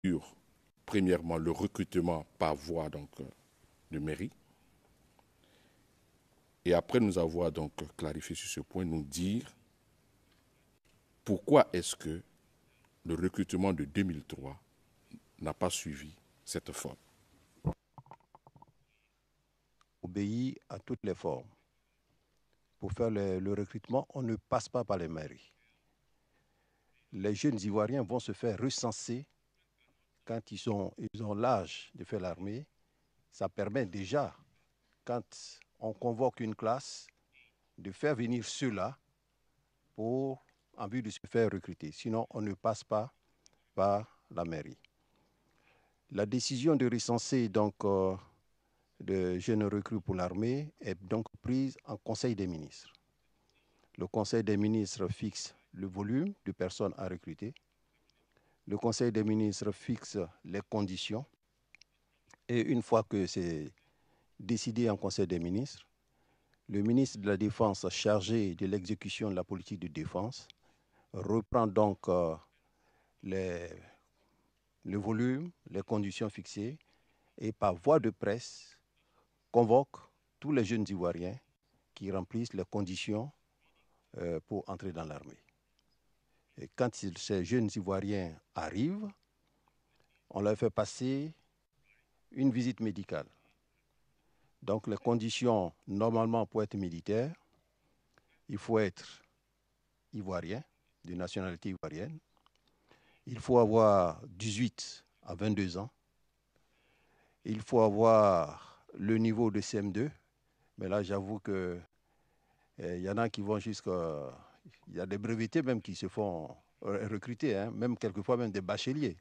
sur, premièrement, le recrutement par voie de mairie. Et après nous avoir donc clarifié sur ce point, nous dire pourquoi est-ce que le recrutement de 2003 n'a pas suivi cette forme. Obéit à toutes les formes. Pour faire le recrutement, on ne passe pas par les mairies. Les jeunes Ivoiriens vont se faire recenser quand ils ont l'âge de faire l'armée. Ça permet déjà, quand on convoque une classe, de faire venir ceux-là en vue de se faire recruter. Sinon, on ne passe pas par la mairie. La décision de recenser de jeunes recrues pour l'armée est donc prise en Conseil des ministres. Le Conseil des ministres fixe le volume de personnes à recruter. Le Conseil des ministres fixe les conditions. Et une fois que c'est décidé en Conseil des ministres, le ministre de la Défense chargé de l'exécution de la politique de défense reprend donc le volume, les conditions fixées et par voie de presse convoque tous les jeunes Ivoiriens qui remplissent les conditions pour entrer dans l'armée. Et quand ces jeunes Ivoiriens arrivent, on leur fait passer une visite médicale. Donc les conditions, normalement pour être militaire, il faut être ivoirien, de nationalité ivoirienne. Il faut avoir 18 à 22 ans. Il faut avoir le niveau de CM2. Mais là, j'avoue que y en a qui vont jusqu'à... Il y a des brevetés même qui se font recruter, hein, même quelquefois même des bacheliers.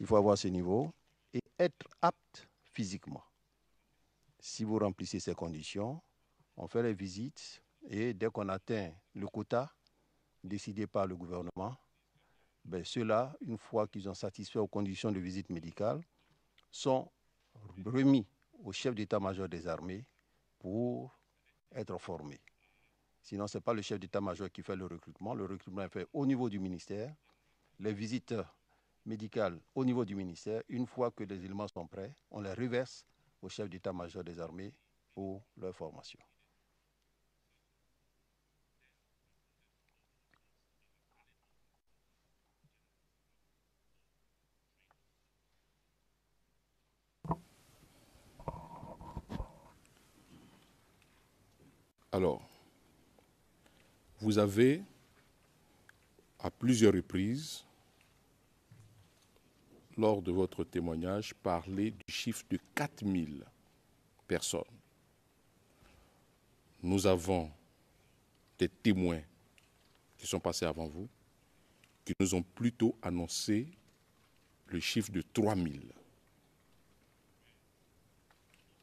Il faut avoir ce niveau et être apte physiquement. Si vous remplissez ces conditions, on fait les visites et dès qu'on atteint le quota décidé par le gouvernement, ben ceux-là, une fois qu'ils ont satisfait aux conditions de visite médicale, sont remis au chef d'état-major des armées pour être formés. Sinon, ce n'est pas le chef d'état-major qui fait le recrutement. Le recrutement est fait au niveau du ministère. Les visites médicales au niveau du ministère. Une fois que les éléments sont prêts, on les reverse au chef d'état-major des armées pour leur formation. Alors, vous avez, à plusieurs reprises, lors de votre témoignage, parlé du chiffre de 4000 personnes. Nous avons des témoins qui sont passés avant vous, qui nous ont plutôt annoncé le chiffre de 3000.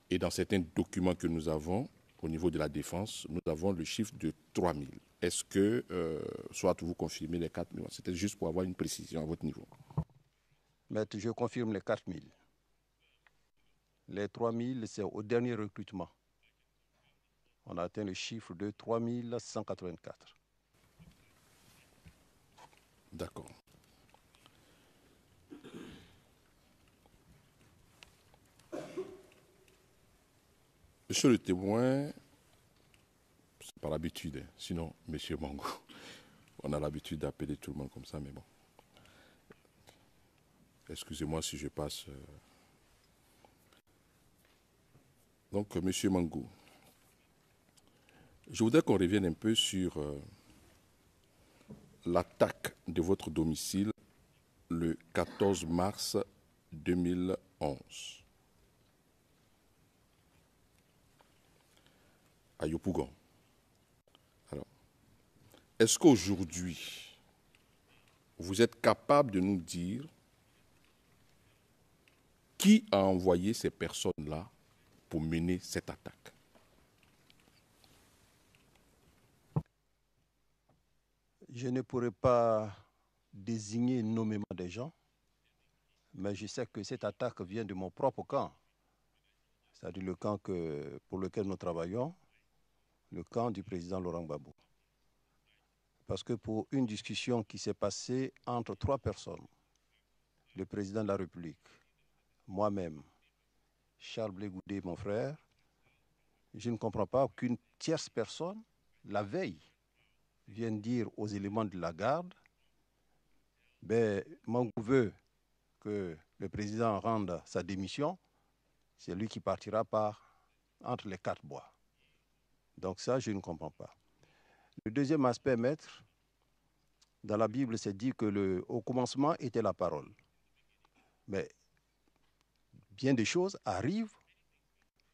Et dans certains documents que nous avons, au niveau de la défense, nous avons le chiffre de 3000. Est-ce que, soit vous confirmez les 4000, c'était juste pour avoir une précision à votre niveau. Maître, je confirme les 4000. Les 3000, c'est au dernier recrutement. On a atteint le chiffre de 3184. D'accord. Monsieur le témoin, c'est par l'habitude, hein. Sinon, monsieur Mango, on a l'habitude d'appeler tout le monde comme ça, mais bon. Excusez-moi si je passe. Donc, monsieur Mango, je voudrais qu'on revienne un peu sur l'attaque de votre domicile le 14 mars 2011 à Yopougon. Alors, est-ce qu'aujourd'hui, vous êtes capable de nous dire qui a envoyé ces personnes-là pour mener cette attaque? Je ne pourrais pas désigner nommément des gens, mais je sais que cette attaque vient de mon propre camp, c'est-à-dire le camp pour lequel nous travaillons, le camp du président Laurent Gbagbo. Parce que pour une discussion qui s'est passée entre 3 personnes, le président de la République, moi-même, Charles Blé Goudé, mon frère, je ne comprends pas qu'une tierce personne, la veille, vienne dire aux éléments de la garde, ben, mon veut que le président rende sa démission, c'est lui qui partira entre les quatre bois. Donc ça, je ne comprends pas. Le deuxième aspect, maître, dans la Bible, c'est dit que au commencement était la parole. Mais bien des choses arrivent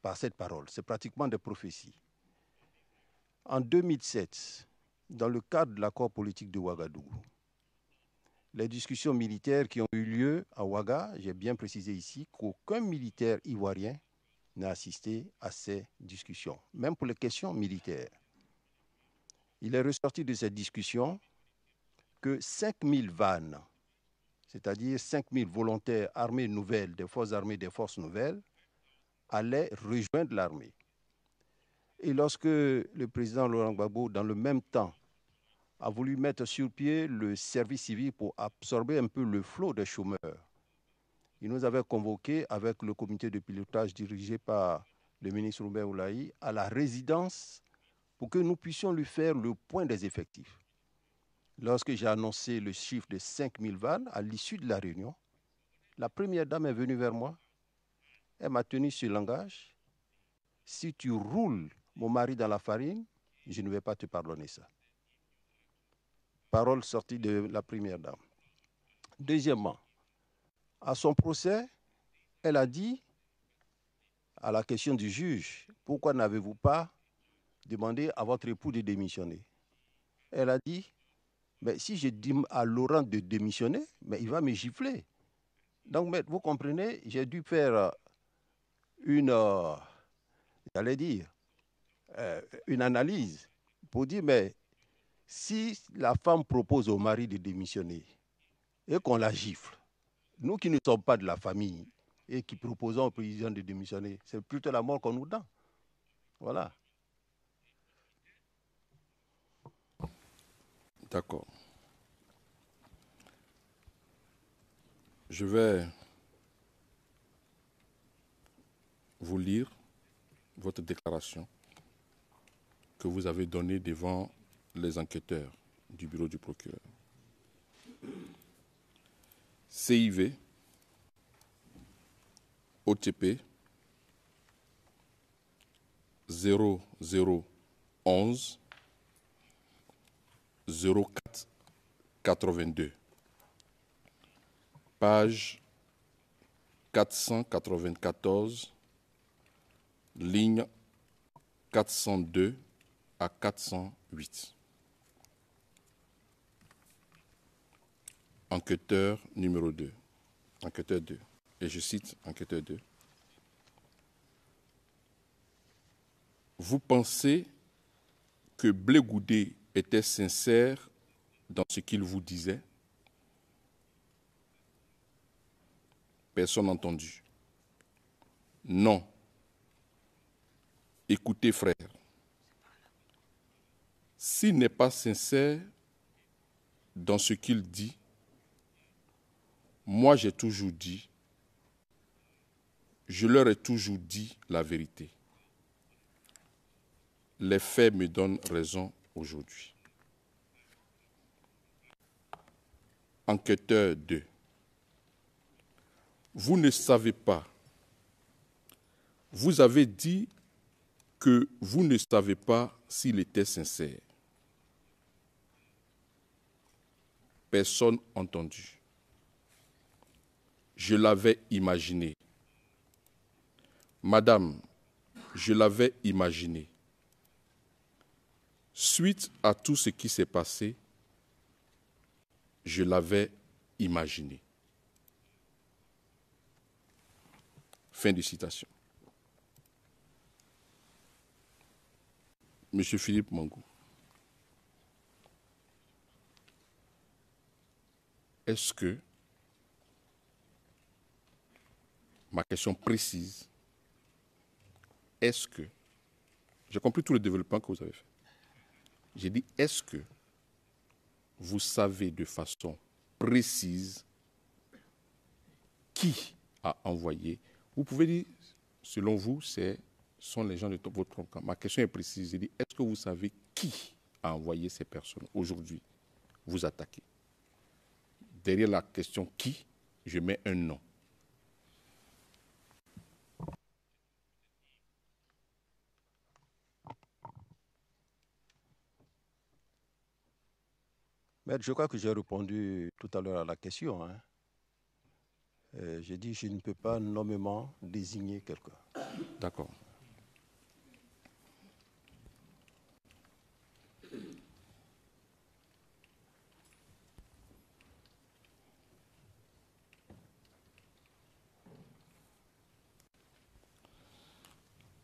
par cette parole. C'est pratiquement des prophéties. En 2007, dans le cadre de l'accord politique de Ouagadougou, les discussions militaires qui ont eu lieu à Ouaga, j'ai bien précisé ici qu'aucun militaire ivoirien n'a assisté à ces discussions, même pour les questions militaires. Il est ressorti de cette discussion que 5000 vannes, c'est-à-dire 5000 volontaires armées nouvelles, des forces armées, des forces nouvelles, allaient rejoindre l'armée. Et lorsque le président Laurent Gbagbo, dans le même temps, a voulu mettre sur pied le service civique pour absorber un peu le flot des chômeurs, il nous avait convoqués avec le comité de pilotage dirigé par le ministre Robert Oulaï à la résidence pour que nous puissions lui faire le point des effectifs. Lorsque j'ai annoncé le chiffre de 5000 vannes, à l'issue de la réunion, la première dame est venue vers moi. Elle m'a tenu sur le langage. Si tu roules mon mari dans la farine, je ne vais pas te pardonner ça. Parole sortie de la première dame. Deuxièmement, à son procès, elle a dit, à la question du juge, pourquoi n'avez-vous pas demandé à votre époux de démissionner? Elle a dit, mais si je dis à Laurent de démissionner, mais il va me gifler. Donc, vous comprenez, j'ai dû faire une analyse pour dire, mais si la femme propose au mari de démissionner et qu'on la gifle, nous qui ne sommes pas de la famille et qui proposons au président de démissionner, c'est plutôt la mort qu'on nous donne. Voilà. D'accord. Je vais vous lire votre déclaration que vous avez donnée devant les enquêteurs du bureau du procureur. CIV, OTP 0011 04 82, page 494, ligne 402 à 408. Enquêteur numéro 2. Enquêteur 2. Et je cite enquêteur 2. Vous pensez que Blé Goudé était sincère dans ce qu'il vous disait? Personne entendu. Non. Écoutez, frère. S'il n'est pas sincère dans ce qu'il dit, moi j'ai toujours dit, je leur ai toujours dit la vérité. Les faits me donnent raison aujourd'hui. Enquêteur 2. Vous ne savez pas. Vous avez dit que vous ne savez pas s'il était sincère. Personne entendu. Je l'avais imaginé. Madame, je l'avais imaginé. Suite à tout ce qui s'est passé, je l'avais imaginé. Fin de citation. Monsieur Philippe Mangou, est-ce que, ma question précise, est-ce que, j'ai compris tout le développement que vous avez fait, j'ai dit, est-ce que vous savez de façon précise qui a envoyé. Vous pouvez dire, selon vous, sont les gens de votre camp. Ma question est précise. Je dis, est-ce que vous savez qui a envoyé ces personnes aujourd'hui vous attaquer? Derrière la question qui, je mets un nom. Maître, je crois que j'ai répondu tout à l'heure à la question, hein. J'ai dit je ne peux pas nommément désigner quelqu'un. D'accord.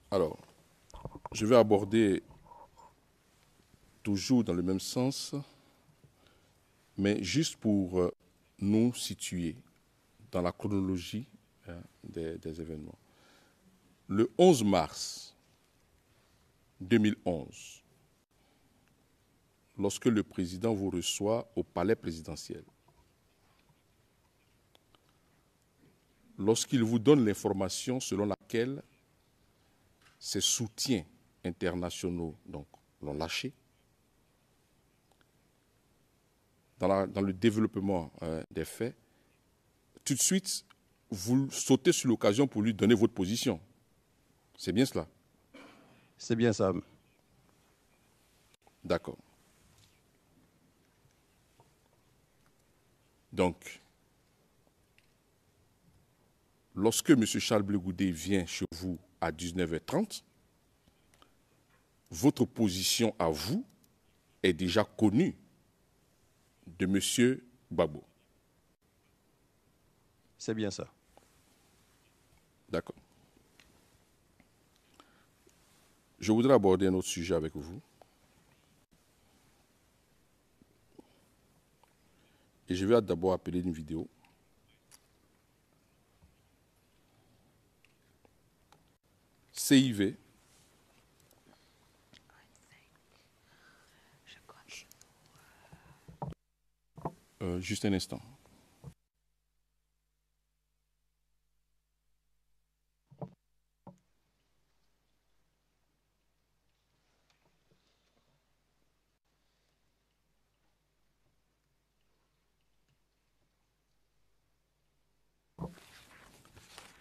Alors, je vais aborder toujours dans le même sens, mais juste pour nous situer dans la chronologie des événements. Le 11 mars 2011, lorsque le président vous reçoit au palais présidentiel, lorsqu'il vous donne l'information selon laquelle ses soutiens internationaux l'ont lâché, dans le développement des faits, tout de suite, vous sautez sur l'occasion pour lui donner votre position. C'est bien cela? C'est bien ça. D'accord. Donc, lorsque M. Charles Blé Goudé vient chez vous à 19h30, votre position à vous est déjà connue de M. Gbagbo. C'est bien ça. D'accord. Je voudrais aborder un autre sujet avec vous. Et je vais d'abord appeler une vidéo. CIV. Juste un instant.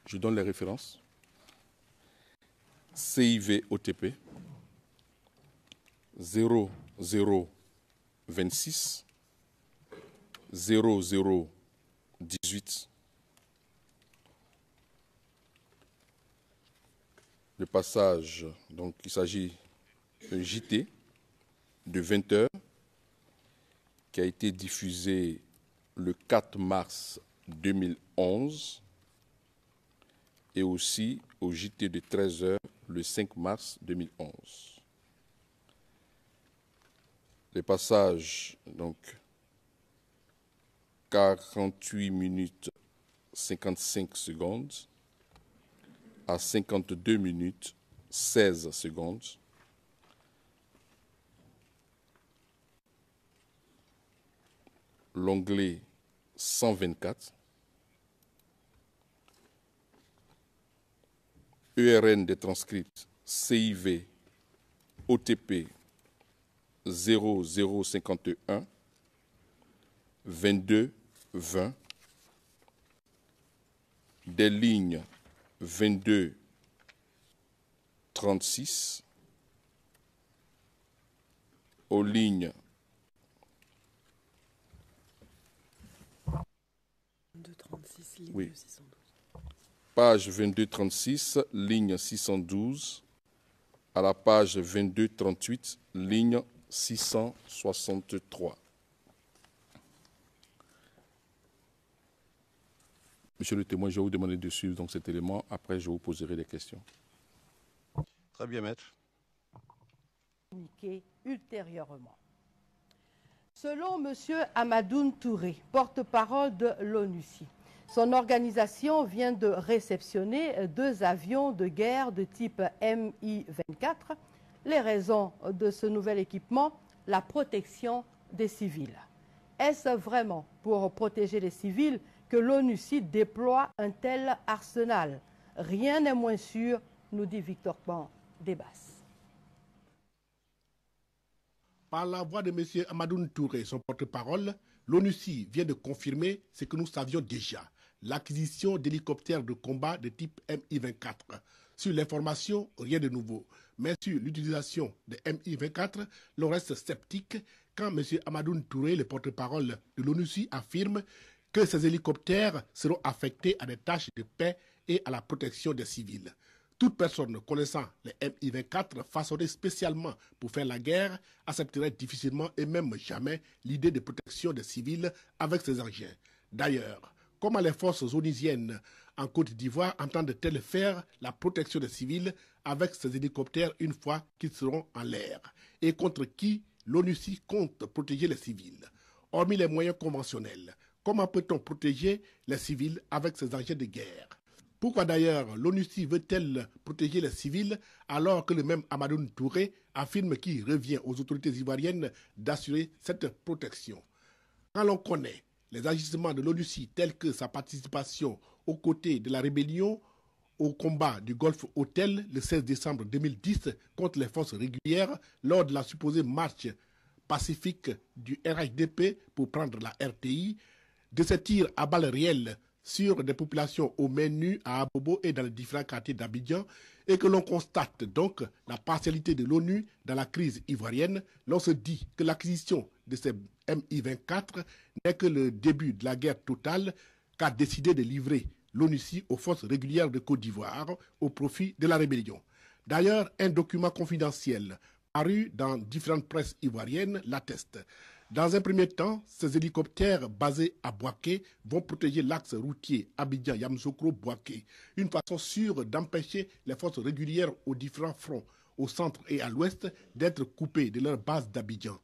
Je donne les références. CIV OTP 0026 0018. Le passage, donc il s'agit d'un JT de 20 heures qui a été diffusé le 4 mars 2011 et aussi au JT de 13 heures le 5 mars 2011. Les passages, donc 48 minutes 55 secondes à 52 minutes 16 secondes. L'onglet 124. ERN des transcripts CIV OTP 0051 22 20 des lignes 22 36 aux lignes 22-36, ligne oui. 612. Page 22-36, ligne 612, à la page 22-38, ligne 663. Monsieur le témoin, je vais vous demander de suivre donc cet élément. Après, je vous poserai des questions. Très bien, maître. Communiqué ultérieurement. Selon M. Amadoune Touré, porte-parole de l'ONUCI, son organisation vient de réceptionner 2 avions de guerre de type Mi-24. Les raisons de ce nouvel équipement, la protection des civils. Est-ce vraiment pour protéger les civils que l'ONUCI déploie un tel arsenal. Rien n'est moins sûr, nous dit Victor Pan Debas. Par la voix de M. Amadoune Touré, son porte-parole, l'ONUCI vient de confirmer ce que nous savions déjà, l'acquisition d'hélicoptères de combat de type Mi-24. Sur l'information, rien de nouveau. Mais sur l'utilisation de Mi-24, l'on reste sceptique quand M. Amadoune Touré, le porte-parole de l'ONUCI, affirme que ces hélicoptères seront affectés à des tâches de paix et à la protection des civils. Toute personne connaissant les Mi-24 façonnés spécialement pour faire la guerre accepterait difficilement et même jamais l'idée de protection des civils avec ces engins. D'ailleurs, comment les forces onusiennes en Côte d'Ivoire entendent-elles faire la protection des civils avec ces hélicoptères une fois qu'ils seront en l'air? Et contre qui l'ONUCI compte protéger les civils? Hormis les moyens conventionnels, comment peut-on protéger les civils avec ces engins de guerre? Pourquoi d'ailleurs l'ONUCI veut-elle protéger les civils alors que le même Amadoune Touré affirme qu'il revient aux autorités ivoiriennes d'assurer cette protection? Quand l'on connaît les agissements de l'ONUCI tels que sa participation aux côtés de la rébellion au combat du Golfe Hotel le 16 décembre 2010 contre les forces régulières lors de la supposée marche pacifique du RHDP pour prendre la RTI, de ces tirs à balles réelles sur des populations aux mains nues à Abobo et dans les différents quartiers d'Abidjan, et que l'on constate donc la partialité de l'ONU dans la crise ivoirienne, l'on se dit que l'acquisition de ces Mi-24 n'est que le début de la guerre totale qu'a décidé de livrer l'ONUCI aux forces régulières de Côte d'Ivoire au profit de la rébellion. D'ailleurs, un document confidentiel paru dans différentes presses ivoiriennes l'atteste. Dans un premier temps, ces hélicoptères basés à Bouaké vont protéger l'axe routier Abidjan-Yamoussoukro-Bouaké, une façon sûre d'empêcher les forces régulières aux différents fronts, au centre et à l'ouest, d'être coupées de leur base d'Abidjan.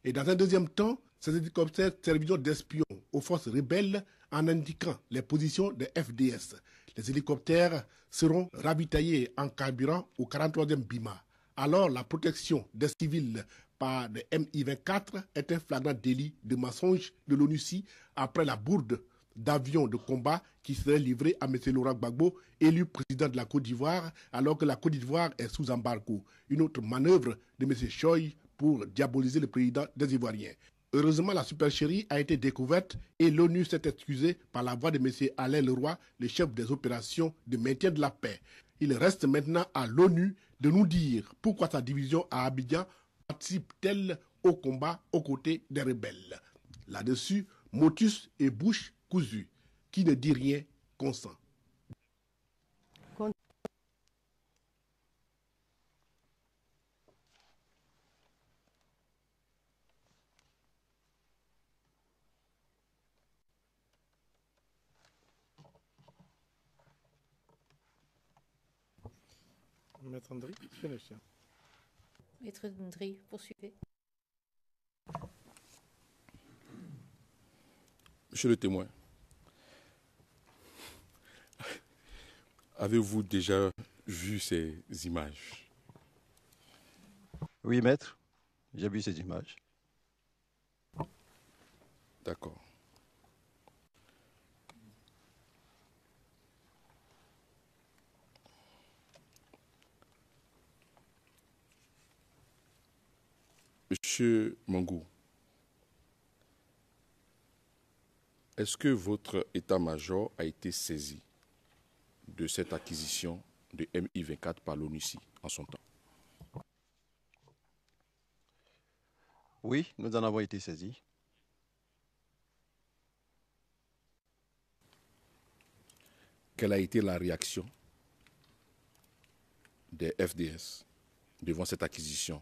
Et dans un deuxième temps, ces hélicoptères serviront d'espions aux forces rebelles en indiquant les positions des FDS. Les hélicoptères seront ravitaillés en carburant au 43e BIMA. Alors la protection des civils par des Mi-24 est un flagrant délit de mensonge de l'ONUCI après la bourde d'avions de combat qui serait livrée à M. Laurent Gbagbo, élu président de la Côte d'Ivoire, alors que la Côte d'Ivoire est sous embargo. Une autre manœuvre de M. Choy pour diaboliser le président des Ivoiriens. Heureusement, la supercherie a été découverte et l'ONU s'est excusée par la voix de M. Alain Leroy, le chef des opérations de maintien de la paix. Il reste maintenant à l'ONU de nous dire pourquoi sa division à Abidjan participe-t-elle au combat aux côtés des rebelles. Là-dessus, motus et bouche cousue. Qui ne dit rien consent. Maître Ndri, finition. Maître Ndri, poursuivez. Monsieur le témoin, avez-vous déjà vu ces images? Oui, maître, j'ai vu ces images. D'accord. Monsieur Mangou, est-ce que votre état-major a été saisi de cette acquisition de Mi-24 par l'ONUCI en son temps? Oui, nous en avons été saisis. Quelle a été la réaction des FDS devant cette acquisition?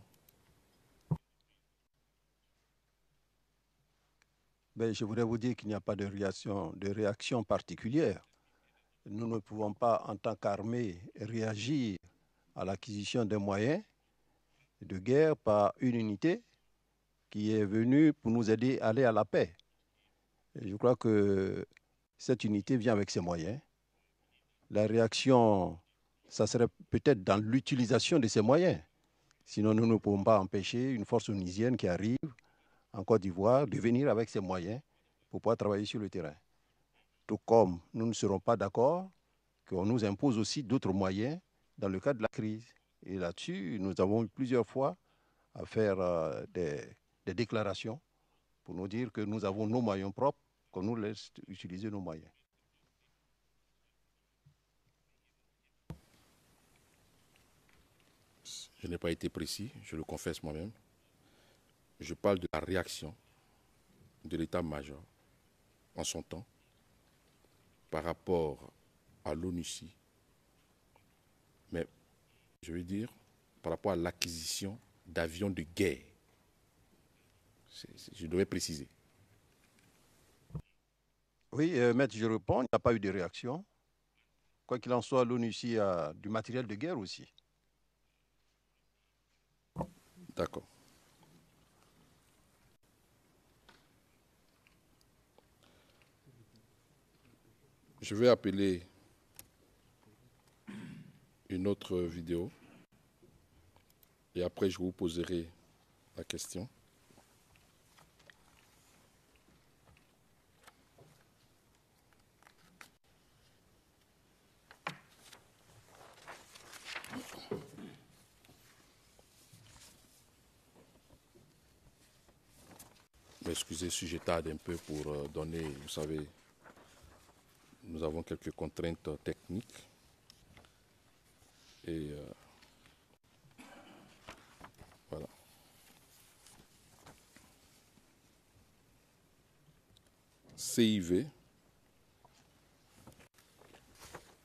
Ben, je voudrais vous dire qu'il n'y a pas de réaction particulière. Nous ne pouvons pas, en tant qu'armée, réagir à l'acquisition des moyens de guerre par une unité qui est venue pour nous aider à aller à la paix. Et je crois que cette unité vient avec ses moyens. La réaction, ça serait peut-être dans l'utilisation de ces moyens. Sinon, nous ne pouvons pas empêcher une force onusienne qui arrive en Côte d'Ivoire de venir avec ses moyens pour pouvoir travailler sur le terrain. tout comme nous ne serons pas d'accord qu'on nous impose aussi d'autres moyens dans le cadre de la crise. Et là-dessus, nous avons eu plusieurs fois à faire des déclarations pour nous dire que nous avons nos moyens propres, qu'on nous laisse utiliser nos moyens. Je n'ai pas été précis, je le confesse moi-même. Je parle de la réaction de l'état-major en son temps par rapport à l'ONUCI, mais je veux dire par rapport à l'acquisition d'avions de guerre. Je devais préciser. Oui, maître, je réponds, il n'y a pas eu de réaction. Quoi qu'il en soit, l'ONUCI a du matériel de guerre aussi. D'accord. Je vais appeler une autre vidéo et après je vous poserai la question. Excusez si je tarde un peu pour donner, vous savez, nous avons quelques contraintes techniques et voilà. CIV,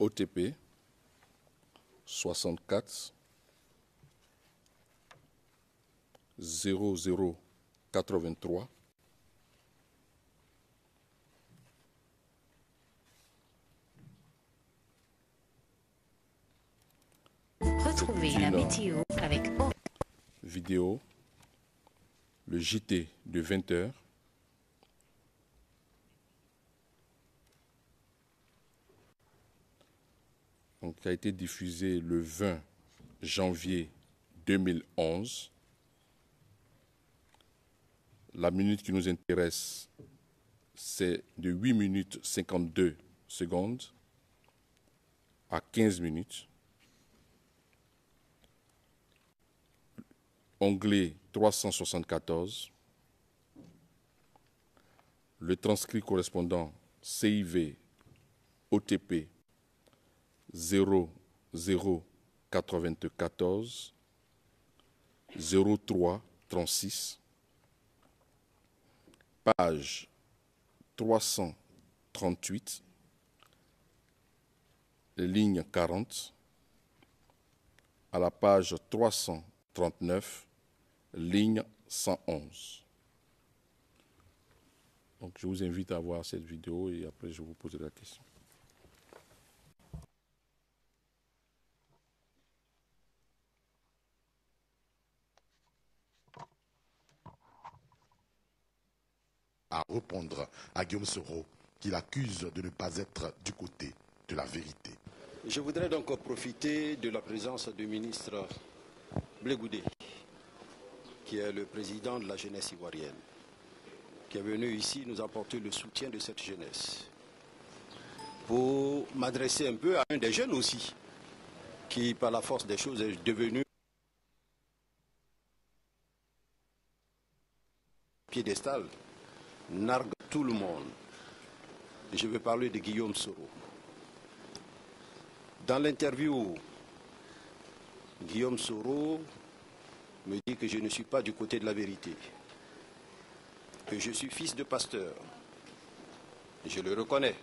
OTP, 64 0083 Retrouvez la météo avec vidéo, le JT de 20h. Donc, qui a été diffusé le 20 janvier 2011. La minute qui nous intéresse, c'est de 8 minutes 52 secondes à 15 minutes. Onglet 374. Le transcrit correspondant CIV OTP 0094 0336. Page 338, ligne 40, à la page 339, ligne 111. Donc je vous invite à voir cette vidéo et après je vous poserai la question. À répondre à Guillaume Soro, qui l'accuse de ne pas être du côté de la vérité. Je voudrais donc profiter de la présence du ministre Blé Goudé, qui est le président de la jeunesse ivoirienne, qui est venu ici nous apporter le soutien de cette jeunesse, pour m'adresser un peu à un des jeunes aussi, qui par la force des choses est devenu piédestal, nargue tout le monde. Et je vais parler de Guillaume Soro. Dans l'interview, Guillaume Soro me dit que je ne suis pas du côté de la vérité, que je suis fils de pasteur. Je le reconnais.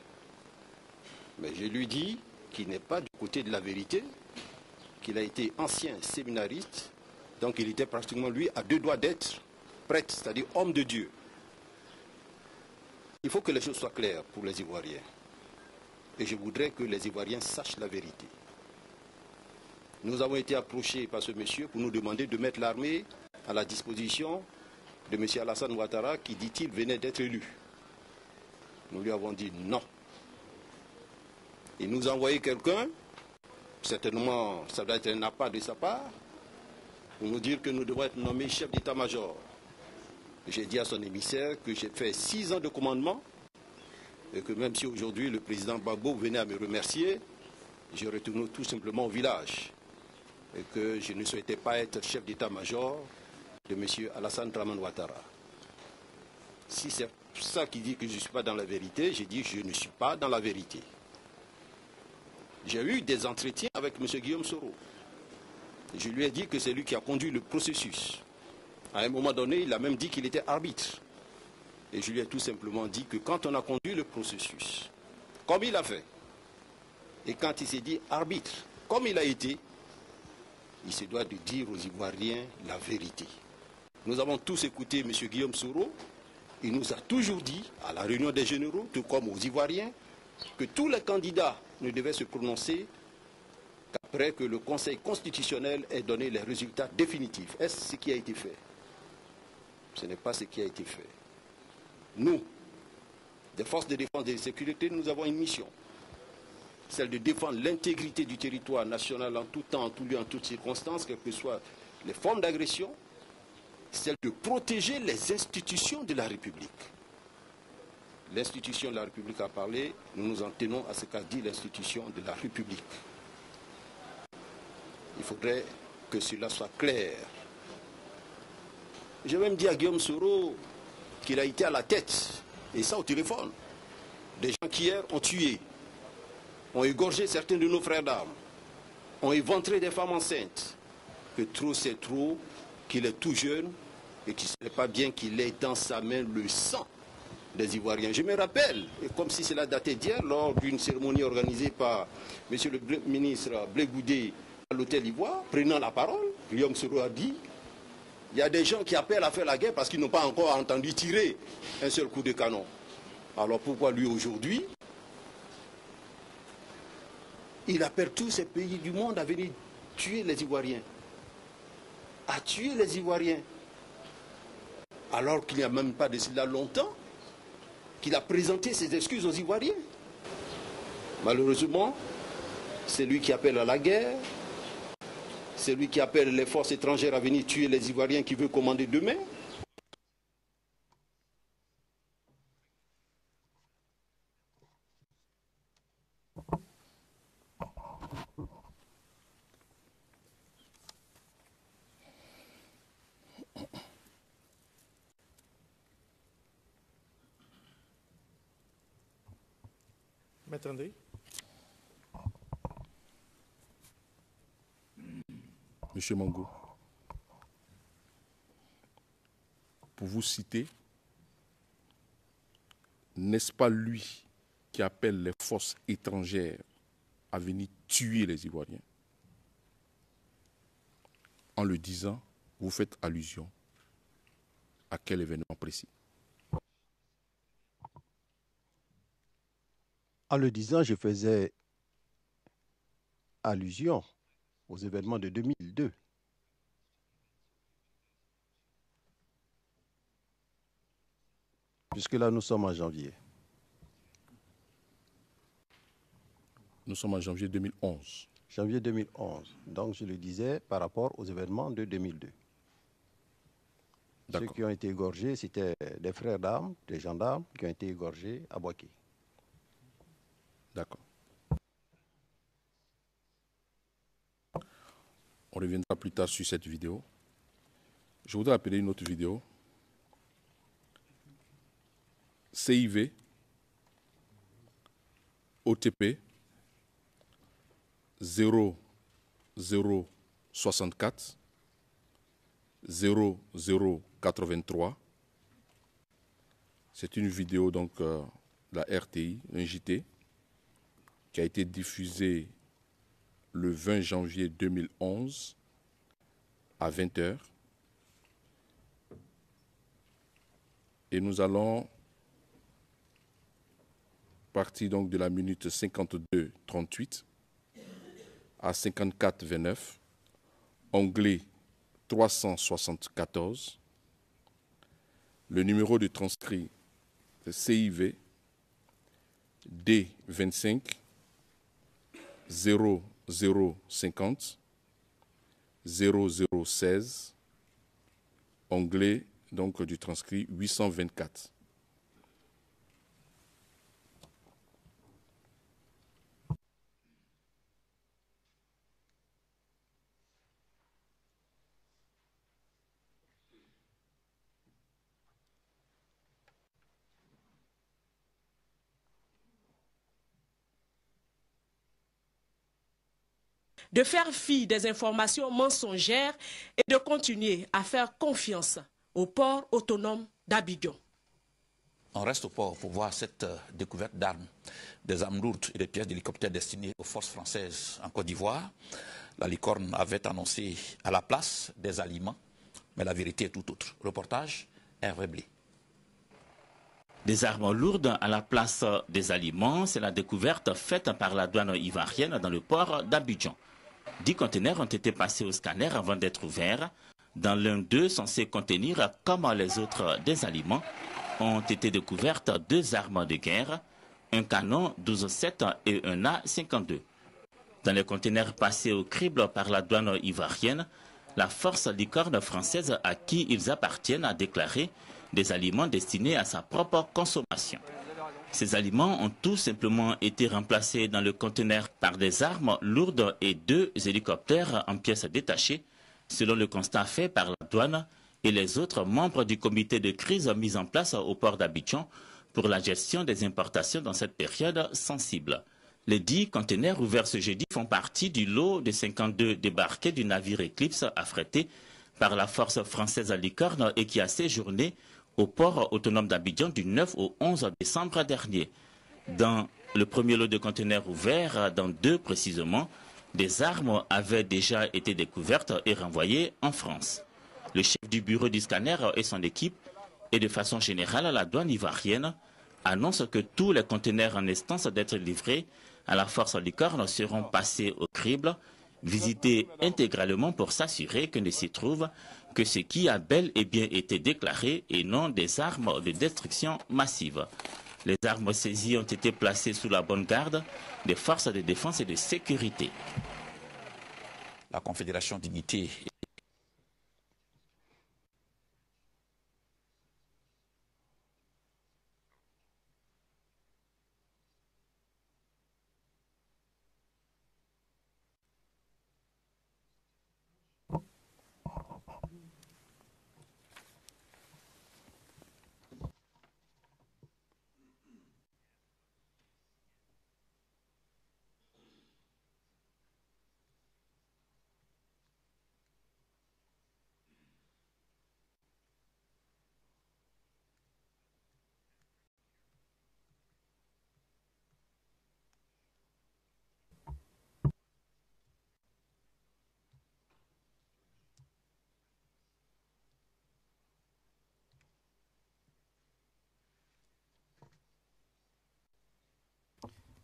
Mais je lui dis qu'il n'est pas du côté de la vérité, qu'il a été ancien séminariste, donc il était pratiquement lui à deux doigts d'être prêtre, c'est-à-dire homme de Dieu. Il faut que les choses soient claires pour les Ivoiriens. Et je voudrais que les Ivoiriens sachent la vérité. Nous avons été approchés par ce monsieur pour nous demander de mettre l'armée à la disposition de M. Alassane Ouattara qui, dit-il, venait d'être élu. Nous lui avons dit non. Il nous a envoyé quelqu'un, certainement ça doit être un appât de sa part, pour nous dire que nous devons être nommés chef d'état-major. J'ai dit à son émissaire que j'ai fait 6 ans de commandement et que même si aujourd'hui le président Gbagbo venait à me remercier, je retourne tout simplement au village et que je ne souhaitais pas être chef d'état-major de M. Alassane Dramane Ouattara. Si c'est ça qui dit que je ne suis pas dans la vérité, j'ai dit que je ne suis pas dans la vérité. J'ai eu des entretiens avec M. Guillaume Soro. Je lui ai dit que c'est lui qui a conduit le processus. À un moment donné, il a même dit qu'il était arbitre. Et je lui ai tout simplement dit que quand on a conduit le processus, comme il a fait, et quand il s'est dit arbitre, comme il a été, il se doit de dire aux Ivoiriens la vérité. Nous avons tous écouté M. Guillaume Soro. Il nous a toujours dit, à la réunion des généraux, tout comme aux Ivoiriens, que tous les candidats ne devaient se prononcer qu'après que le Conseil constitutionnel ait donné les résultats définitifs. Est-ce ce qui a été fait? Ce n'est pas ce qui a été fait. Nous, des forces de défense et de sécurité, nous avons une mission. Celle de défendre l'intégrité du territoire national en tout temps, en tout lieu, en toutes circonstances, quelles que soient les formes d'agression. Celle de protéger les institutions de la République. L'institution de la République a parlé, nous nous en tenons à ce qu'a dit l'institution de la République. Il faudrait que cela soit clair. J'ai même dit à Guillaume Soro qu'il a été à la tête, et ça au téléphone, des gens qui hier ont tué, ont égorgé certains de nos frères d'armes, ont éventré des femmes enceintes, que trop c'est trop, qu'il est tout jeune, et qu'il ne serait pas bien qu'il ait dans sa main le sang des Ivoiriens. Je me rappelle, et comme si cela datait d'hier, lors d'une cérémonie organisée par M. le ministre Blé Goudé à l'hôtel Ivoire, prenant la parole, Guillaume Soro a dit, il y a des gens qui appellent à faire la guerre parce qu'ils n'ont pas encore entendu tirer un seul coup de canon. Alors pourquoi lui aujourd'hui, il appelle tous ces pays du monde à venir tuer les Ivoiriens, à tuer les Ivoiriens, alors qu'il n'y a même pas de cela longtemps qu'il a présenté ses excuses aux Ivoiriens. Malheureusement, c'est lui qui appelle à la guerre, c'est lui qui appelle les forces étrangères à venir tuer les Ivoiriens qui veut commander demain. Maître André. Monsieur Mongo, pour vous citer, n'est-ce pas lui qui appelle les forces étrangères à venir tuer les Ivoiriens? En le disant, vous faites allusion à quel événement précis? En le disant, je faisais allusion aux événements de 2002. Puisque là, nous sommes en janvier. Nous sommes en janvier 2011. Janvier 2011. Donc, je le disais par rapport aux événements de 2002. Ceux qui ont été égorgés, c'était des frères d'armes, des gendarmes qui ont été égorgés à Boaké. D'accord. On reviendra plus tard sur cette vidéo. Je voudrais appeler une autre vidéo. CIV, OTP, 0064, 0083. C'est une vidéo donc de la RTI, un JT, qui a été diffusée le 20 janvier 2011 à 20h. Et nous allons partir donc de la minute 52-38 à 54-29, onglet 374. Le numéro de transcrit, c'est CIV D25 0050 0016, onglet donc du transcrit 824. de faire fi des informations mensongères et de continuer à faire confiance au port autonome d'Abidjan. On reste au port pour voir cette découverte d'armes, des armes lourdes et des pièces d'hélicoptères destinées aux forces françaises en Côte d'Ivoire. La licorne avait annoncé à la place des aliments, mais la vérité est tout autre. Reportage Hervé Blé. Des armes lourdes à la place des aliments, c'est la découverte faite par la douane ivoirienne dans le port d'Abidjan. 10 conteneurs ont été passés au scanner avant d'être ouverts. Dans l'un d'eux, censé contenir, comme les autres, des aliments, ont été découvertes 2 armes de guerre, un canon 12-7 et un A52. Dans les conteneurs passés au crible par la douane ivoirienne, la force licorne française à qui ils appartiennent a déclaré des aliments destinés à sa propre consommation. Ces aliments ont tout simplement été remplacés dans le conteneur par des armes lourdes et 2 hélicoptères en pièces détachées, selon le constat fait par la douane et les autres membres du comité de crise mis en place au port d'Abidjan pour la gestion des importations dans cette période sensible. Les 10 conteneurs ouverts ce jeudi font partie du lot de 52 débarqués du navire Eclipse affrété par la force française à licorne et qui a séjourné au port autonome d'Abidjan du 9 au 11 décembre dernier. Dans le premier lot de conteneurs ouverts, dans 2 précisément, des armes avaient déjà été découvertes et renvoyées en France. Le chef du bureau du scanner et son équipe, et de façon générale la douane ivoirienne, annoncent que tous les conteneurs en instance d'être livrés à la force licorne seront passés au crible, visités intégralement pour s'assurer que ne s'y trouve que ce qui a bel et bien été déclaré et non des armes de destruction massive. Les armes saisies ont été placées sous la bonne garde des forces de défense et de sécurité. La Confédération Dignité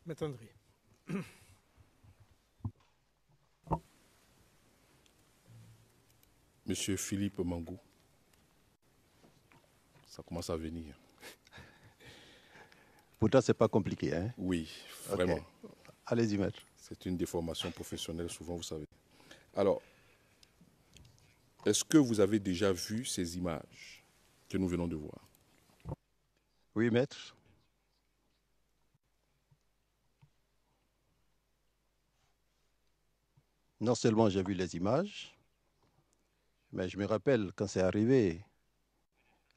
Maître André. Monsieur Philippe Mangou, ça commence à venir. Pourtant, ce n'est pas compliqué, hein? Oui, vraiment. Okay. Allez-y, maître. C'est une déformation professionnelle, souvent, vous savez. Alors, est-ce que vous avez déjà vu ces images que nous venons de voir? Oui, maître. Non seulement j'ai vu les images, mais je me rappelle quand c'est arrivé,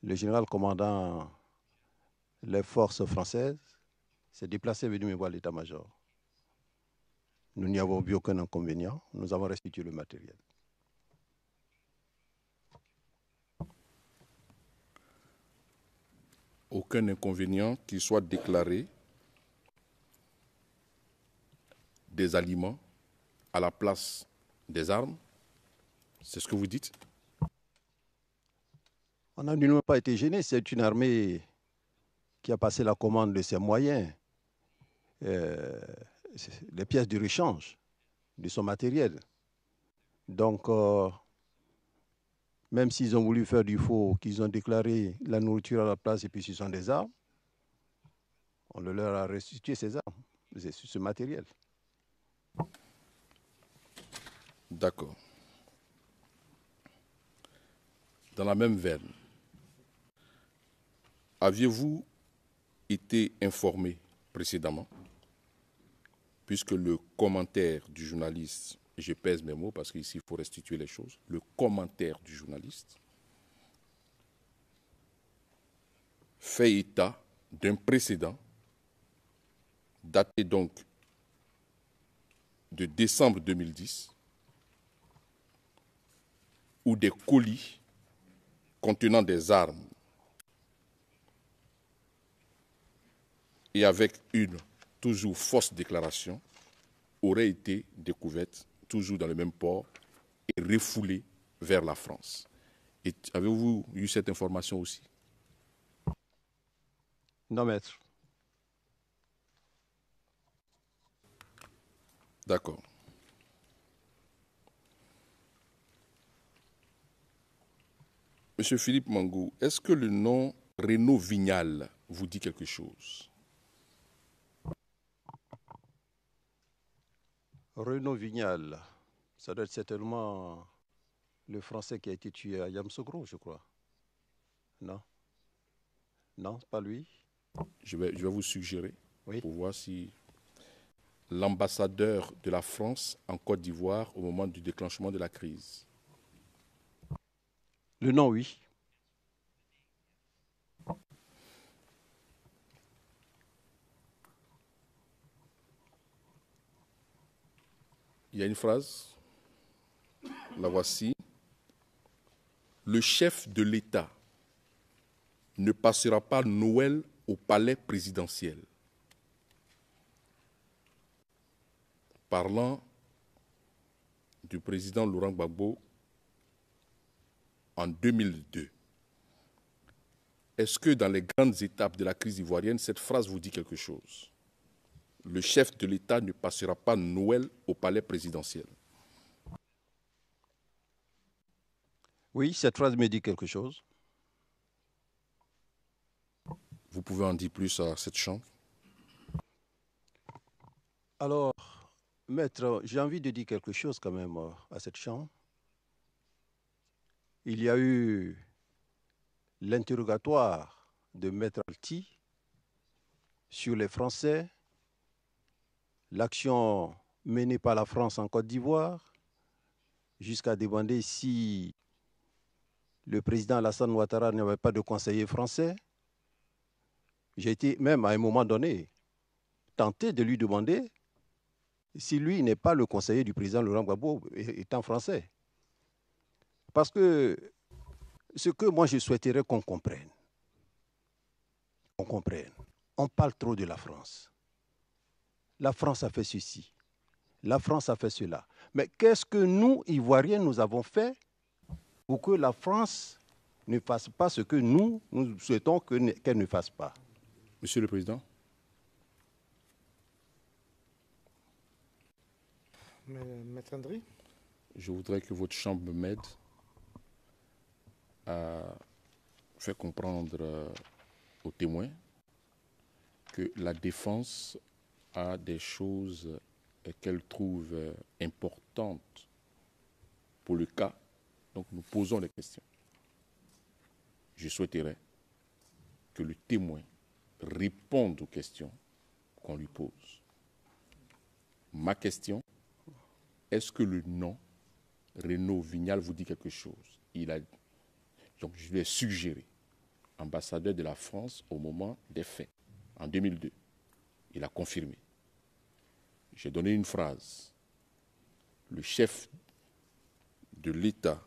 le général commandant les forces françaises s'est déplacé, venu me voir à l'état-major. Nous n'y avons vu aucun inconvénient, nous avons restitué le matériel. Aucun inconvénient qu'il soit déclaré des aliments à la place des armes? C'est ce que vous dites? On n'a nullement pas été gêné. C'est une armée qui a passé la commande de ses moyens, les pièces de rechange de son matériel. Donc, même s'ils ont voulu faire du faux, qu'ils ont déclaré la nourriture à la place et puis ce sont des armes, on leur a restitué ces armes, ce matériel. D'accord. Dans la même veine, aviez-vous été informé précédemment, puisque le commentaire du journaliste, je pèse mes mots parce qu'ici il faut restituer les choses, le commentaire du journaliste fait état d'un précédent daté donc de décembre 2010 où des colis contenant des armes et avec une toujours fausse déclaration auraient été découvertes toujours dans le même port et refoulées vers la France. Et avez-vous eu cette information aussi? Non, maître. D'accord. Monsieur Philippe Mangou, est-ce que le nom Renaud Vignal vous dit quelque chose? Renaud Vignal, ça doit être certainement le Français qui a été tué à Yamoussoukro, je crois. Non? Non, pas lui? Je vais vous suggérer, pour voir si l'ambassadeur de la France en Côte d'Ivoire au moment du déclenchement de la crise. Le nom, oui. Il y a une phrase, la voici. Le chef de l'État ne passera pas Noël au palais présidentiel. Parlant du président Laurent Gbagbo en 2002. Est-ce que dans les grandes étapes de la crise ivoirienne, cette phrase vous dit quelque chose? Le chef de l'État ne passera pas Noël au palais présidentiel. Oui, cette phrase me dit quelque chose. Vous pouvez en dire plus à cette chambre? Alors, maître, j'ai envie de dire quelque chose quand même à cette chambre. Il y a eu l'interrogatoire de maître Alti sur les Français, l'action menée par la France en Côte d'Ivoire, jusqu'à demander si le président Alassane Ouattara n'avait pas de conseiller français. J'ai été même à un moment donné tenté de lui demander si lui n'est pas le conseiller du président Laurent Gbagbo étant français. Parce que ce que moi je souhaiterais qu'on comprenne, on parle trop de la France. La France a fait ceci, la France a fait cela. Mais qu'est-ce que nous, Ivoiriens, nous avons fait pour que la France ne fasse pas ce que nous souhaitons qu'elle ne fasse pas? Monsieur le Président. Maître André. Je voudrais que votre chambre m'aide à faire comprendre aux témoins que la défense a des choses qu'elle trouve importantes pour le cas. Donc nous posons les questions. Je souhaiterais que le témoin réponde aux questions qu'on lui pose. Ma question, est-ce que le nom Renaud Vignal vous dit quelque chose? Donc je lui ai suggéré, ambassadeur de la France au moment des faits, en 2002. Il a confirmé. J'ai donné une phrase. Le chef de l'État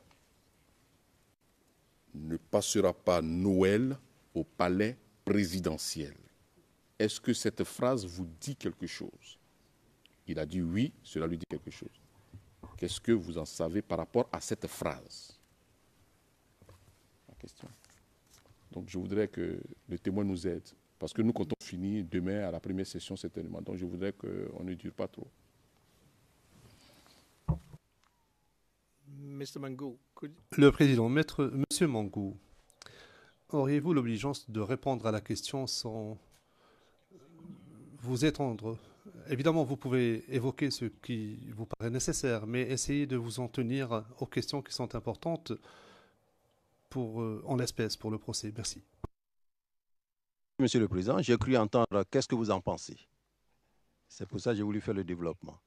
ne passera pas Noël au palais présidentiel. Est-ce que cette phrase vous dit quelque chose? Il a dit oui, cela lui dit quelque chose. Qu'est-ce que vous en savez par rapport à cette phrase? La question. Donc je voudrais que le témoin nous aide. Parce que nous, quand on finit demain à la première session, certainement. Donc je voudrais qu'on ne dure pas trop. Mr. Mangou, Le président, Monsieur Mangou, auriez-vous l'obligeance de répondre à la question sans vous étendre? Évidemment, vous pouvez évoquer ce qui vous paraît nécessaire, mais essayez de vous en tenir aux questions qui sont importantes en l'espèce pour le procès. Merci. Monsieur le Président, j'ai cru entendre qu'est-ce que vous en pensez. C'est pour ça que j'ai voulu faire le développement.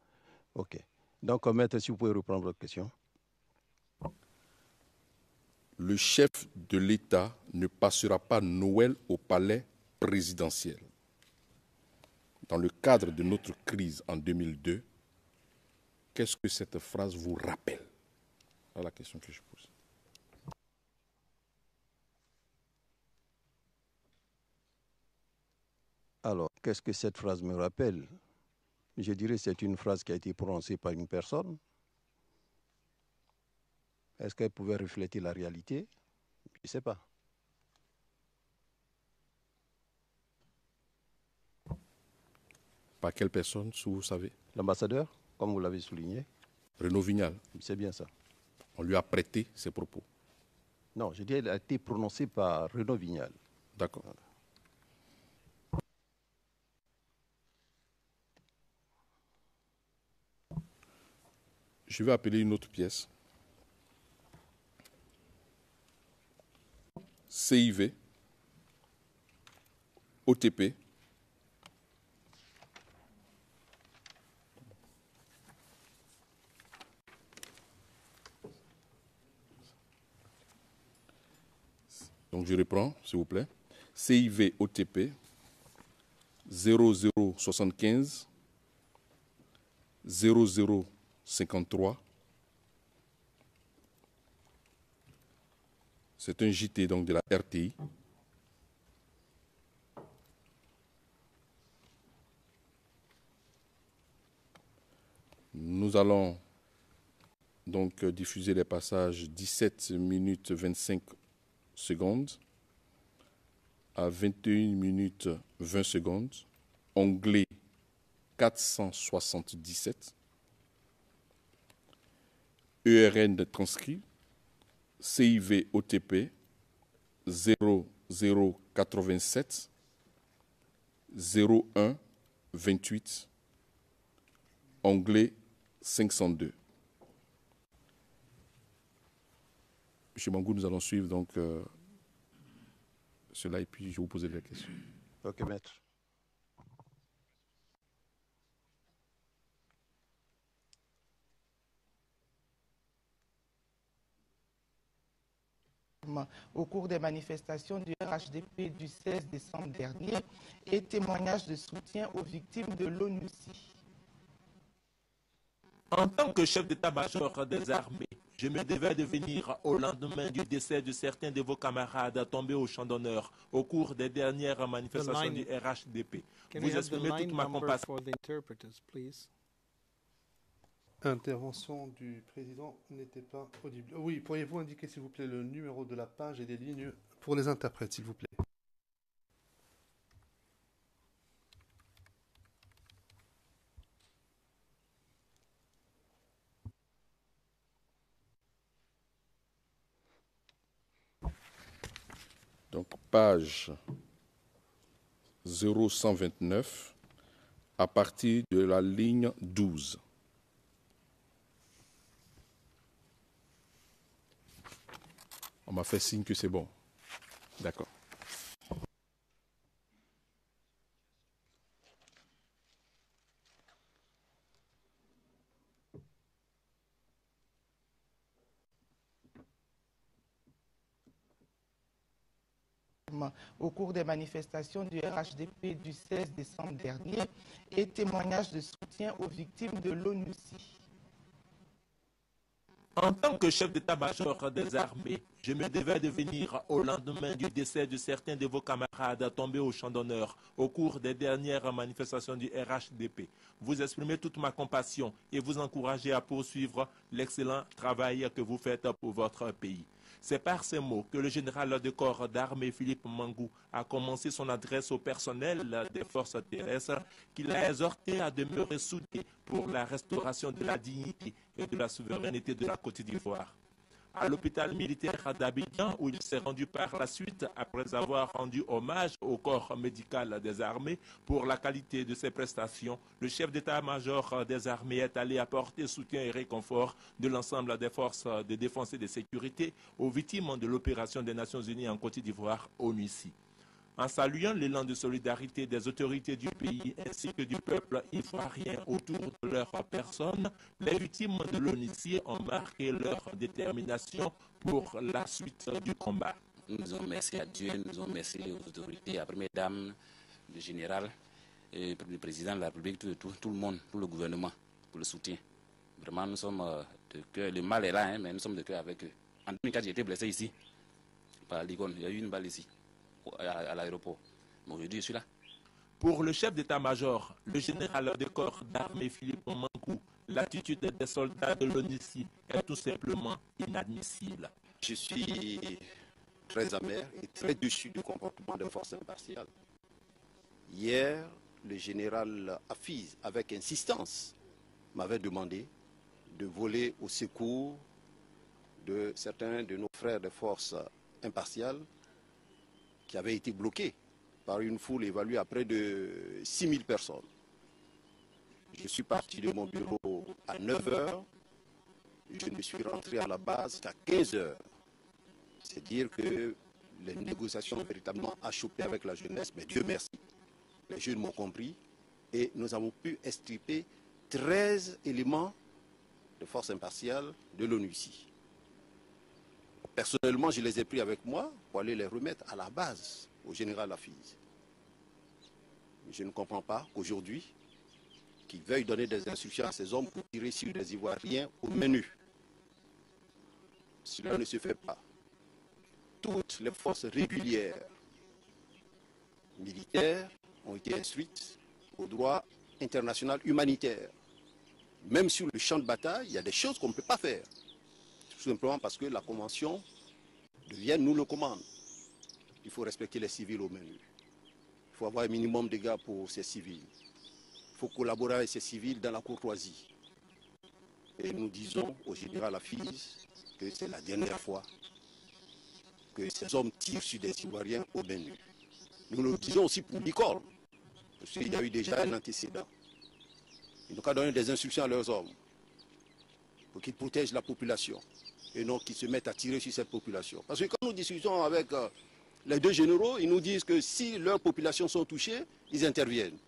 OK. Donc, maître, si vous pouvez reprendre votre question. Le chef de l'État ne passera pas Noël au palais présidentiel. Dans le cadre de notre crise en 2002, qu'est-ce que cette phrase vous rappelle? Voilà la question que je pose. Alors, qu'est-ce que cette phrase me rappelle? Je dirais que c'est une phrase qui a été prononcée par une personne. Est-ce qu'elle pouvait refléter la réalité? Je ne sais pas. Par quelle personne, si vous savez? L'ambassadeur, comme vous l'avez souligné. Renaud Vignal. C'est bien ça. On lui a prêté ses propos. Non, je dis qu'elle a été prononcée par Renaud Vignal. D'accord. Voilà. Je vais appeler une autre pièce. CIV, OTP, donc je reprends, s'il vous plaît. CIV OTP 0075 0053. C'est un JT donc de la RTI. Nous allons donc diffuser les passages 17 minutes 25 secondes à 21 minutes 20 secondes, onglet 477, ERN de transcrit, CIV OTP 0087 01 28, onglet 502. Monsieur Mangou, nous allons suivre donc cela et puis je vais vous poser la question. Ok, maître. Au cours des manifestations du RHDP du 16 décembre dernier et témoignages de soutien aux victimes de l'ONUCI. En tant que chef d'état-major des armées, je me devais de venir au lendemain du décès de certains de vos camarades tombés au champ d'honneur au cours des dernières manifestations du RHDP. Vous exprimez toute ma compassion. Intervention du président n'était pas audible. Oui, pourriez-vous indiquer s'il vous plaît le numéro de la page et des lignes pour les interprètes, s'il vous plaît? Donc, page 0129 à partir de la ligne 12. On m'a fait signe que c'est bon. D'accord. Au cours des manifestations du RHDP du 16 décembre dernier et témoignages de soutien aux victimes de l'ONUCI. En tant que chef d'état-major des armées, je me devais de venir au lendemain du décès de certains de vos camarades tombés au champ d'honneur au cours des dernières manifestations du RHDP. Vous exprimez toute ma compassion et vous encouragez à poursuivre l'excellent travail que vous faites pour votre pays. C'est par ces mots que le général de corps d'armée Philippe Mangou a commencé son adresse au personnel des forces terrestres qu'il a exhorté à demeurer soudés pour la restauration de la dignité et de la souveraineté de la Côte d'Ivoire. À l'hôpital militaire d'Abidjan, où il s'est rendu par la suite après avoir rendu hommage au corps médical des armées pour la qualité de ses prestations, le chef d'état-major des armées est allé apporter soutien et réconfort de l'ensemble des forces de défense et de sécurité aux victimes de l'opération des Nations Unies en Côte d'Ivoire, ONUCI. En saluant l'élan de solidarité des autorités du pays ainsi que du peuple ivoirien autour de leur personne, les victimes de l'ONUCI ont marqué leur détermination pour la suite du combat. Nous disons merci à Dieu, nous disons merci aux autorités, à la première dame, le général, le président de la République, tout le monde, tout le gouvernement pour le soutien. Vraiment, nous sommes de cœur. Le mal est là, hein, mais nous sommes de cœur avec eux. En 2004, j'ai été blessé ici, par l'Igon. Il y a eu une balle ici, à l'aéroport. Mais aujourd'hui, je suis là. Pour le chef d'état-major, le général de corps d'armée Philippe Mangou, l'attitude des soldats de l'ONUCI est tout simplement inadmissible. Je suis très amer et très déçu du comportement des forces impartiales. Hier, le général Hafiz, avec insistance, m'avait demandé de voler au secours de certains de nos frères des forces impartiales qui avaient été bloqués par une foule évaluée à près de 6000 personnes. Je suis parti de mon bureau à 9 h. Je ne suis rentré à la base qu'à 15 h. C'est dire que les négociations ont véritablement achoppé avec la jeunesse, mais Dieu merci. Les jeunes m'ont compris et nous avons pu extirper 13 éléments de force impartiale de l'ONUCI. Personnellement, je les ai pris avec moi pour aller les remettre à la base au général Hafiz. Je ne comprends pas qu'aujourd'hui, qu'ils veuillent donner des instructions à ces hommes pour tirer sur des Ivoiriens au menu. Cela ne se fait pas. Toutes les forces régulières militaires ont été instruites au droit international humanitaire. Même sur le champ de bataille, il y a des choses qu'on ne peut pas faire. Tout simplement parce que la Convention de Vienne nous le commande. Il faut respecter les civils au menu. Il faut avoir un minimum d'égard pour ces civils. Il faut collaborer avec ces civils dans la courtoisie. Et nous disons au général Hafiz que c'est la dernière fois que ces hommes tirent sur des Ivoiriens au menu. Nous le disons aussi pour l'ICOR, parce qu'il y a eu déjà un antécédent. Ils n'ont qu'à donner des instructions à leurs hommes pour qu'ils protègent la population et non qu'ils se mettent à tirer sur cette population. Parce que quand nous discutons avec les deux généraux, ils nous disent que si leurs populations sont touchées, ils interviennent.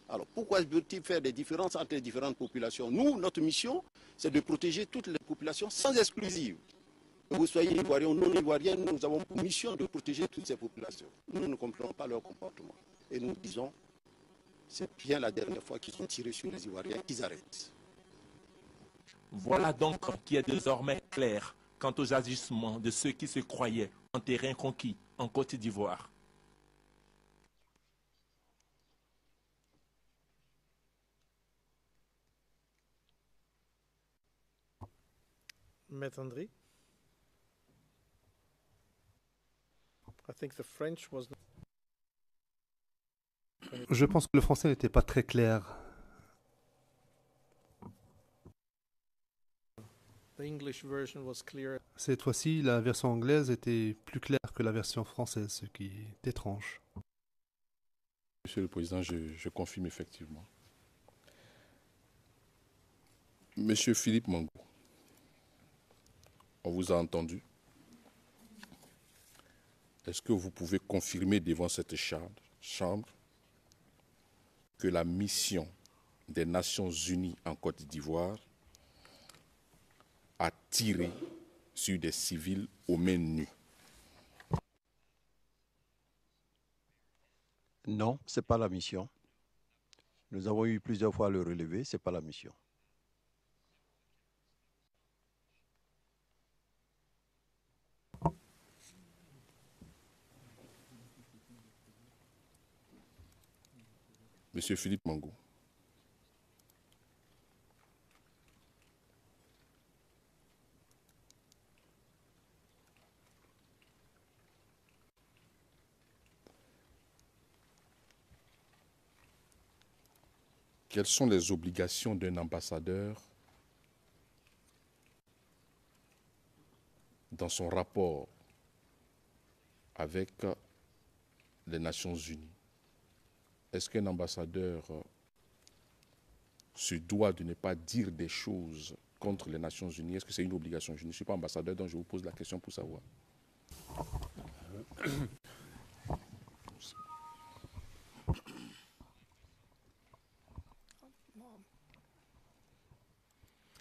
Alors pourquoi veut-il faire des différences entre les différentes populations? Nous, notre mission, c'est de protéger toutes les populations sans exclusive. Que vous soyez ivoirien ou non ivoirien, nous avons pour mission de protéger toutes ces populations. Nous ne comprenons pas leur comportement. Et nous disons, c'est bien la dernière fois qu'ils ont tiré sur les Ivoiriens, qu'ils arrêtent. Voilà donc qui est désormais clair quant aux agissements de ceux qui se croyaient en terrain conquis en Côte d'Ivoire. Maître Andry? I think the French was... Je pense que le français n'était pas très clair. The English version was clear. Cette fois-ci, la version anglaise était plus claire que la version française, ce qui est étrange. Monsieur le Président, je confirme effectivement. Monsieur Philippe Mangou, on vous a entendu. Est-ce que vous pouvez confirmer devant cette chambre que la mission des Nations Unies en Côte d'Ivoire a tiré sur des civils aux mains nues? Non, ce n'est pas la mission. Nous avons eu plusieurs fois à le relever, ce n'est pas la mission. Monsieur Philippe Mangou. Quelles sont les obligations d'un ambassadeur dans son rapport avec les Nations Unies? Est-ce qu'un ambassadeur se doit de ne pas dire des choses contre les Nations Unies? Est-ce que c'est une obligation? Je ne suis pas ambassadeur, donc je vous pose la question pour savoir.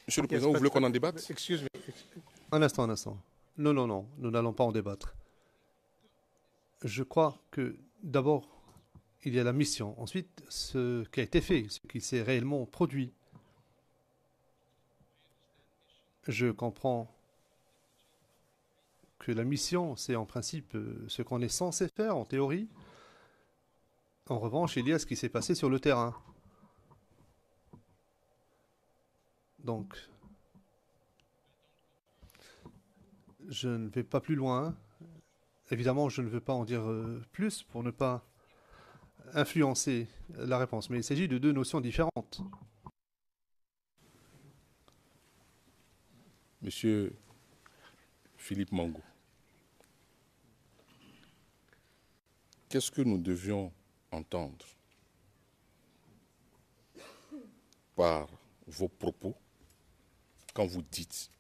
Monsieur le Président, vous voulez qu'on en débatte? Excuse me. Un instant, un instant. Non, non, non, nous n'allons pas en débattre. Je crois que d'abord, il y a la mission. Ensuite, ce qui a été fait, ce qui s'est réellement produit. Je comprends que la mission, c'est en principe ce qu'on est censé faire en théorie. En revanche, il y a ce qui s'est passé sur le terrain. Donc, je ne vais pas plus loin. Évidemment, je ne veux pas en dire plus pour ne pas influencer la réponse. Mais il s'agit de deux notions différentes. Monsieur Philippe Mango, qu'est-ce que nous devions entendre par vos propos quand vous dites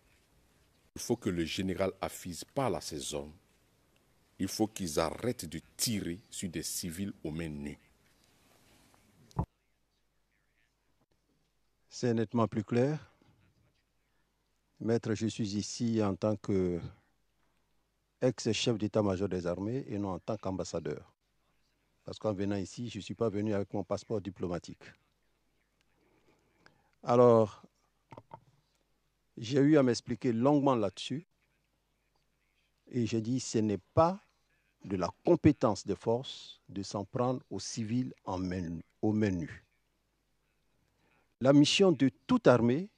qu'il faut que le général Hafiz parle à ses hommes, il faut qu'ils arrêtent de tirer sur des civils aux mains nues? C'est nettement plus clair. Maître, je suis ici en tant qu'ex-chef d'état-major des armées et non en tant qu'ambassadeur. Parce qu'en venant ici, je ne suis pas venu avec mon passeport diplomatique. Alors, j'ai eu à m'expliquer longuement là-dessus et j'ai dit que ce n'est pas de la compétence des forces de s'en prendre aux civils aux mains nues. La mission de toute armée,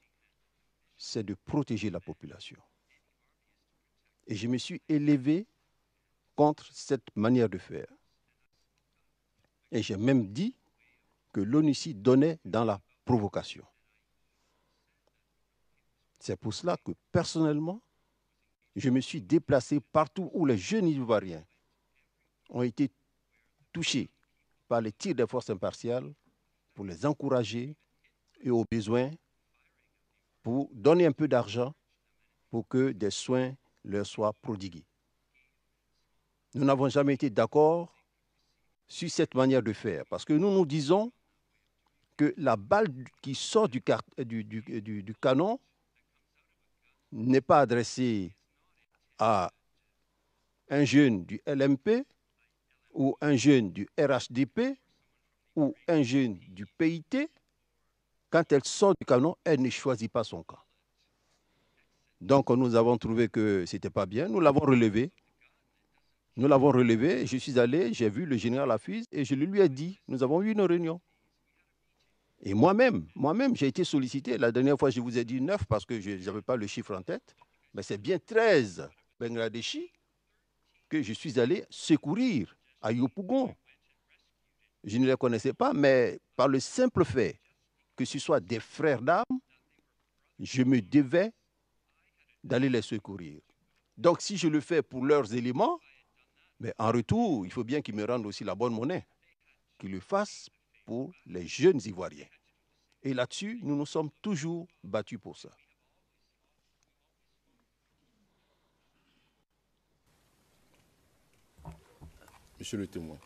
c'est de protéger la population. Et je me suis élevé contre cette manière de faire. Et j'ai même dit que l'ONUCI donnait dans la provocation. C'est pour cela que, personnellement, je me suis déplacé partout où les jeunes Ivoiriens ont été touchés par les tirs des forces impartiales pour les encourager et au besoin pour donner un peu d'argent pour que des soins leur soient prodigués. Nous n'avons jamais été d'accord sur cette manière de faire parce que nous disons que la balle qui sort du canon n'est pas adressée à un jeune du LMP ou un jeune du RHDP ou un jeune du PIT. Quand elle sort du canon, elle ne choisit pas son camp. Donc nous avons trouvé que ce n'était pas bien. Nous l'avons relevé. Nous l'avons relevé. Je suis allé, j'ai vu le général Hafiz et je lui ai dit, nous avons eu une réunion. Et moi-même, j'ai été sollicité. La dernière fois, je vous ai dit 9 parce que je n'avais pas le chiffre en tête. Mais c'est bien 13 Bangladeshis que je suis allé secourir à Yopougon. Je ne les connaissais pas, mais par le simple fait que ce soit des frères d'armes, je me devais d'aller les secourir. Donc, si je le fais pour leurs éléments, mais en retour, il faut bien qu'ils me rendent aussi la bonne monnaie, qu'ils le fassent pour les jeunes Ivoiriens. Et là-dessus, nous nous sommes toujours battus pour ça. Monsieur le témoin.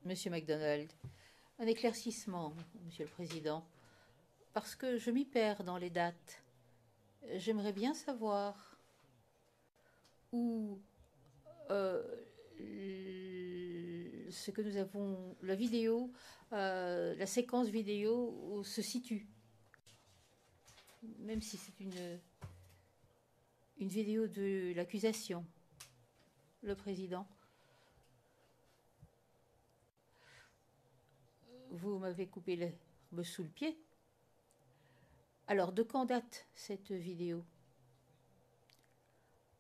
Monsieur MacDonald, un éclaircissement, Monsieur le Président, parce que je m'y perds dans les dates. J'aimerais bien savoir où ce que nous avons, la vidéo, la séquence vidéo se situe. Même si c'est une vidéo de l'accusation, le Président. Vous m'avez coupé l'herbe sous le pied. Alors, de quand date cette vidéo?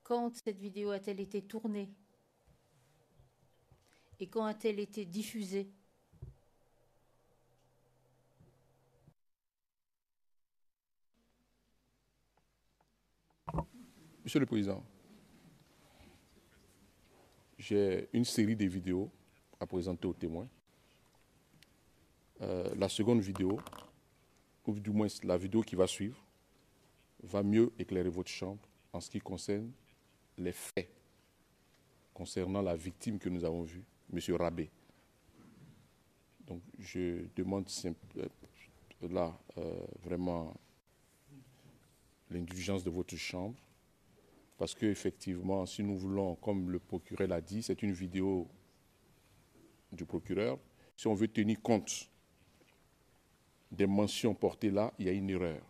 Quand cette vidéo a-t-elle été tournée? Et quand a-t-elle été diffusée? Monsieur le Président, j'ai une série de vidéos à présenter aux témoins. La seconde vidéo, ou du moins la vidéo qui va suivre, va mieux éclairer votre chambre en ce qui concerne les faits concernant la victime que nous avons vue, M. Rabé. Donc je demande là vraiment l'indulgence de votre chambre, parce qu'effectivement, si nous voulons, comme le procureur l'a dit, c'est une vidéo du procureur. Si on veut tenir compte des mentions portées là, il y a une erreur.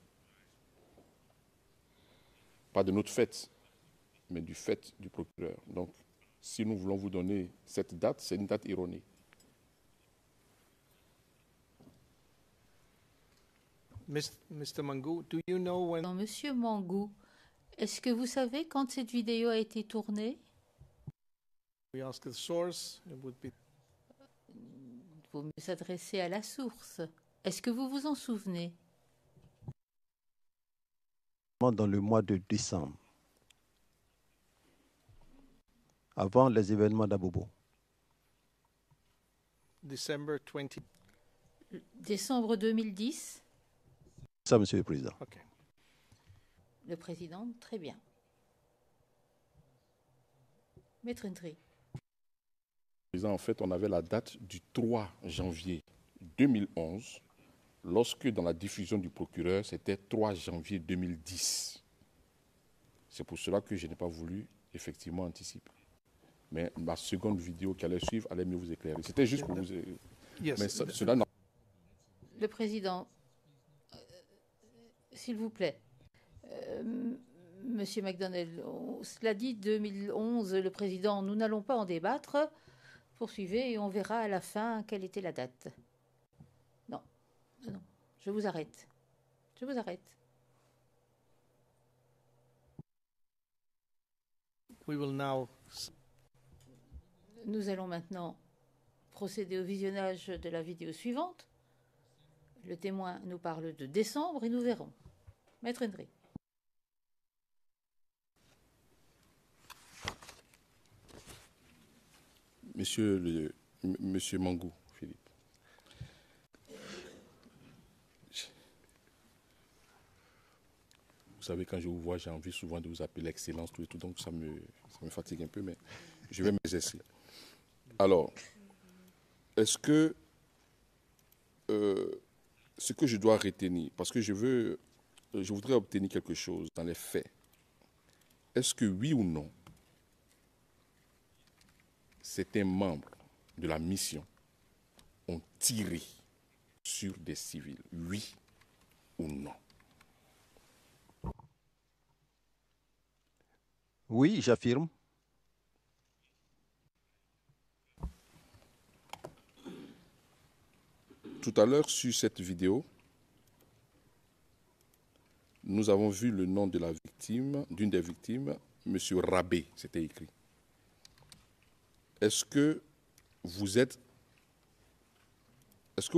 Pas de notre fait, mais du fait du procureur. Donc, si nous voulons vous donner cette date, c'est une date erronée. Mr. Mangou, do you know when... Monsieur Mangou, est-ce que vous savez quand cette vidéo a été tournée? We ask the source, it would be... Il faut mieux s'adresser à la source. Est-ce que vous vous en souvenez? Dans le mois de décembre, avant les événements d'Abobo. December 20... Décembre 2010. Ça, Monsieur le Président. Okay. Le Président, très bien. Maître Ndri. En fait, on avait la date du 3 janvier 2011, lorsque dans la diffusion du procureur, c'était 3 janvier 2010. C'est pour cela que je n'ai pas voulu effectivement anticiper. Mais ma seconde vidéo qui allait suivre allait mieux vous éclairer. C'était juste pour vous... Yes. Mais cela n'a... Le Président, s'il vous plaît, Monsieur McDonnell, cela dit 2011, le Président, nous n'allons pas en débattre. Poursuivez et on verra à la fin quelle était la date. Non, non, je vous arrête. Je vous arrête. We will now... Nous allons maintenant procéder au visionnage de la vidéo suivante. Le témoin nous parle de décembre et nous verrons. Maître Ndri. Monsieur Mangou, Philippe. Vous savez, quand je vous vois, j'ai envie souvent de vous appeler Excellence, tout et tout, donc ça me fatigue un peu, mais je vais m'exercer. Alors, est-ce que ce que je dois retenir, parce que je voudrais obtenir quelque chose dans les faits, est-ce que oui ou non, certains membres de la mission ont tiré sur des civils, oui ou non? Oui, j'affirme. Tout à l'heure, sur cette vidéo, nous avons vu le nom de la victime, d'une des victimes, M. Rabé, c'était écrit. Est-ce que vous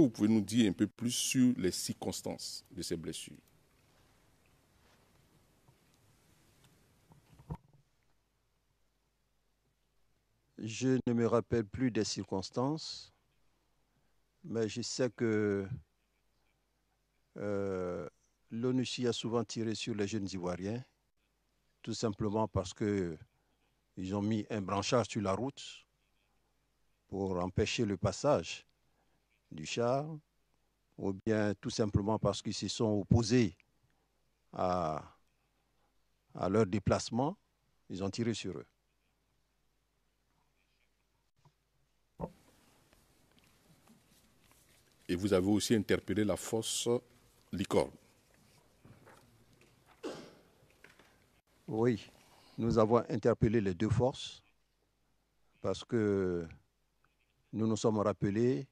pouvez nous dire un peu plus sur les circonstances de ces blessures? Je ne me rappelle plus des circonstances, mais je sais que l'ONUCI a souvent tiré sur les jeunes Ivoiriens, tout simplement parce qu'ils ont mis un branchage sur la route pour empêcher le passage du char, ou bien tout simplement parce qu'ils se sont opposés à leur déplacement, ils ont tiré sur eux. Et vous avez aussi interpellé la force Licorne. Oui, nous avons interpellé les deux forces parce que nous nous sommes rappelés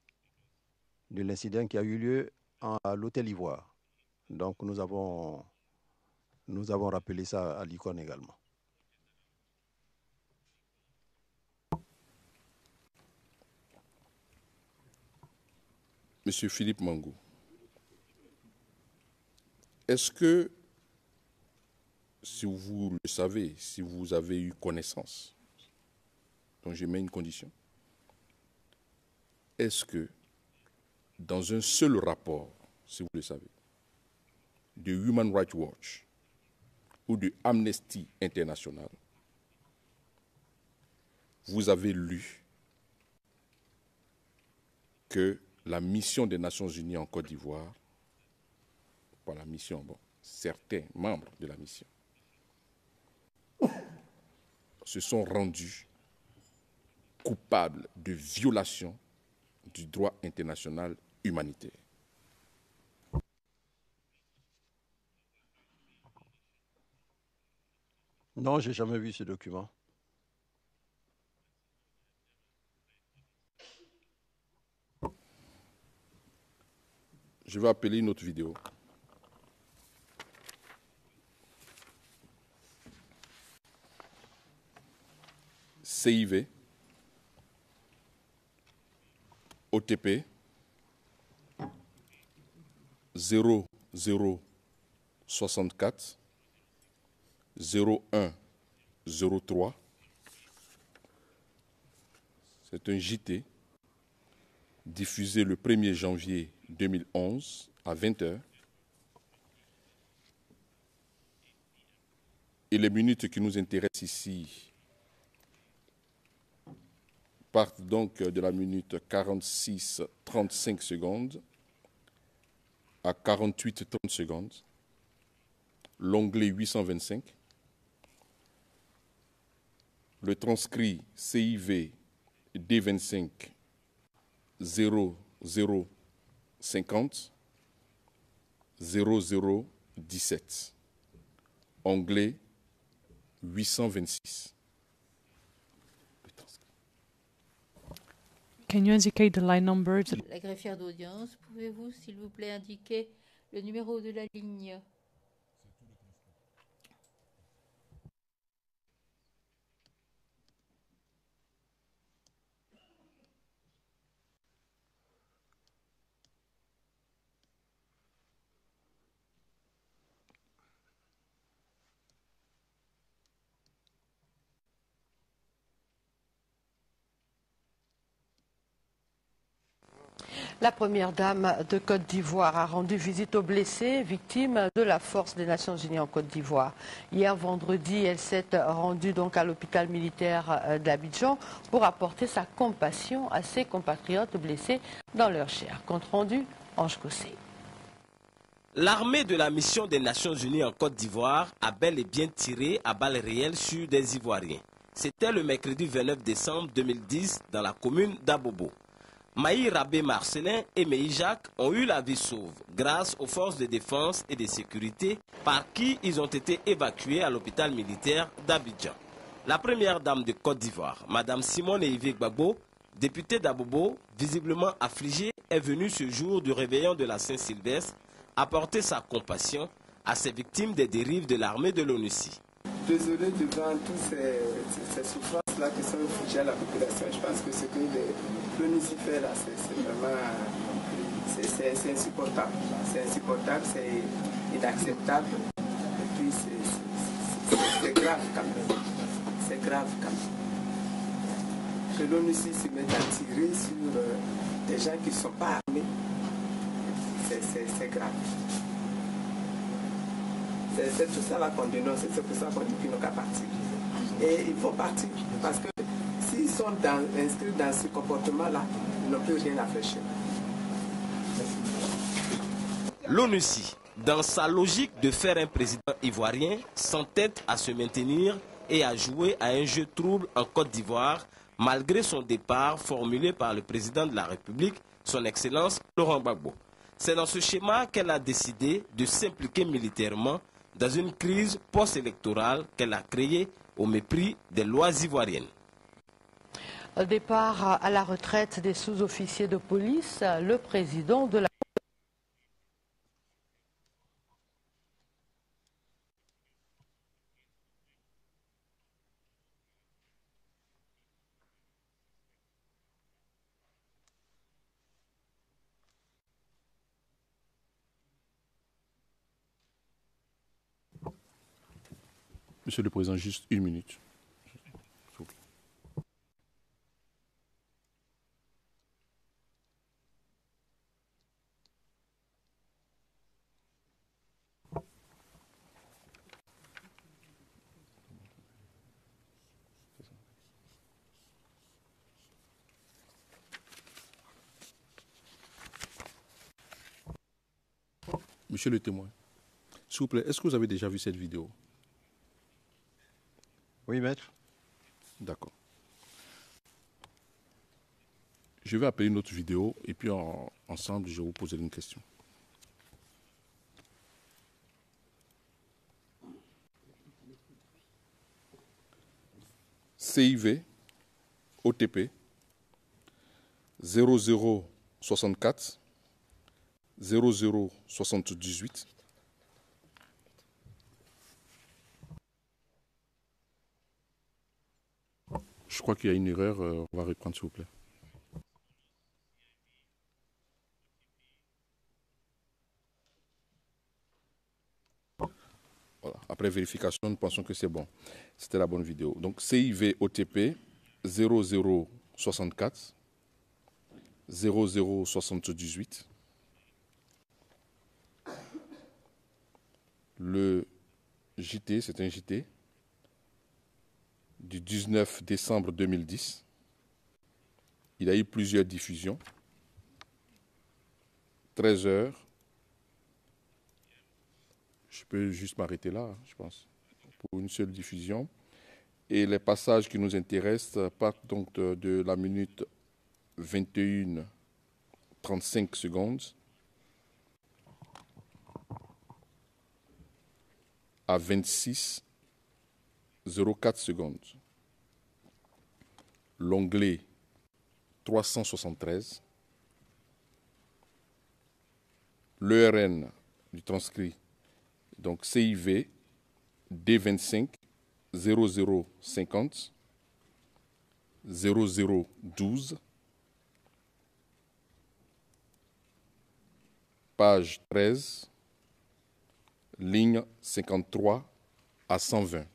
de l'incident qui a eu lieu à l'Hôtel Ivoire. Donc nous avons rappelé ça à Licorne également. Monsieur Philippe Mangou, est-ce que, si vous le savez, si vous avez eu connaissance, donc je mets une condition, est-ce que dans un seul rapport, si vous le savez, de Human Rights Watch ou de Amnesty International, vous avez lu que la mission des Nations Unies en Côte d'Ivoire, pas la mission, bon, certains membres de la mission, se sont rendus coupables de violation du droit international humanitaire? Non, j'ai jamais vu ce document. Je vais appeler une autre vidéo. CIV, OTP, 0064 0103. C'est un JT diffusé le 1er janvier 2011 à 20h. Et les minutes qui nous intéressent ici partent donc de la minute 46-35 secondes à 48-30 secondes. L'onglet 825. Le transcrit CIV D25 0050 0017. Onglet 826. Can you indicate the line number? La greffière d'audience, pouvez-vous, s'il vous plaît, indiquer le numéro de la ligne? La première dame de Côte d'Ivoire a rendu visite aux blessés, victimes de la force des Nations Unies en Côte d'Ivoire. Hier vendredi, elle s'est rendue donc à l'hôpital militaire d'Abidjan pour apporter sa compassion à ses compatriotes blessés dans leur chair. Compte rendu, Ange Cossé. L'armée de la mission des Nations Unies en Côte d'Ivoire a bel et bien tiré à balles réelles sur des Ivoiriens. C'était le mercredi 29 décembre 2010 dans la commune d'Abobo. Maï Rabé Marcelin et Meï Jacques ont eu la vie sauve grâce aux forces de défense et de sécurité par qui ils ont été évacués à l'hôpital militaire d'Abidjan. La première dame de Côte d'Ivoire, Madame Simone Yves Gbagbo, députée d'Abobo, visiblement affligée, est venue ce jour du réveillon de la Saint-Sylvestre apporter sa compassion à ces victimes des dérives de l'armée de l'ONUCI. Désolé devant toutes ces souffrances-là qui sont infligées à la population. Je pense que ce que l'ONUCI fait là, c'est vraiment c'est insupportable. C'est insupportable, c'est inacceptable. Et puis c'est grave quand même. C'est grave quand même. Que l'ONUCI se mette à tirer sur des gens qui ne sont pas armés, c'est grave. C'est tout ça là qu'on dénonce, c'est pour ça qu'on dit qu'ils n'ont qu'à partir. Et il faut partir, parce que s'ils sont inscrits dans ce comportement-là, ils n'ont plus rien à faire chez nous. L'ONUCI, dans sa logique de faire un président ivoirien, s'entête à se maintenir et à jouer à un jeu trouble en Côte d'Ivoire, malgré son départ formulé par le président de la République, son Excellence Laurent Gbagbo. C'est dans ce schéma qu'elle a décidé de s'impliquer militairement dans une crise post-électorale qu'elle a créée au mépris des lois ivoiriennes. Départ à la retraite des sous-officiers de police, le président de la... Monsieur le Président, juste une minute. Monsieur le témoin, s'il vous plaît, est-ce que vous avez déjà vu cette vidéo? Oui, maître. D'accord. Je vais appeler une autre vidéo et puis ensemble, je vais vous poser une question. CIV OTP 0064 0078. Je crois qu'il y a une erreur, on va reprendre s'il vous plaît. Voilà. Après vérification, nous pensons que c'est bon. C'était la bonne vidéo. Donc CIV OTP 0064 0078. Le JT, c'est un JT du 19 décembre 2010. Il a eu plusieurs diffusions. 13 heures. Je peux juste m'arrêter là, je pense, pour une seule diffusion. Et les passages qui nous intéressent partent donc de la minute 21:35 secondes à 26:04 secondes. L'onglet 373. L'ERN du transcrit, donc CIV D25 0050 0012, page 13, ligne 53 à 120.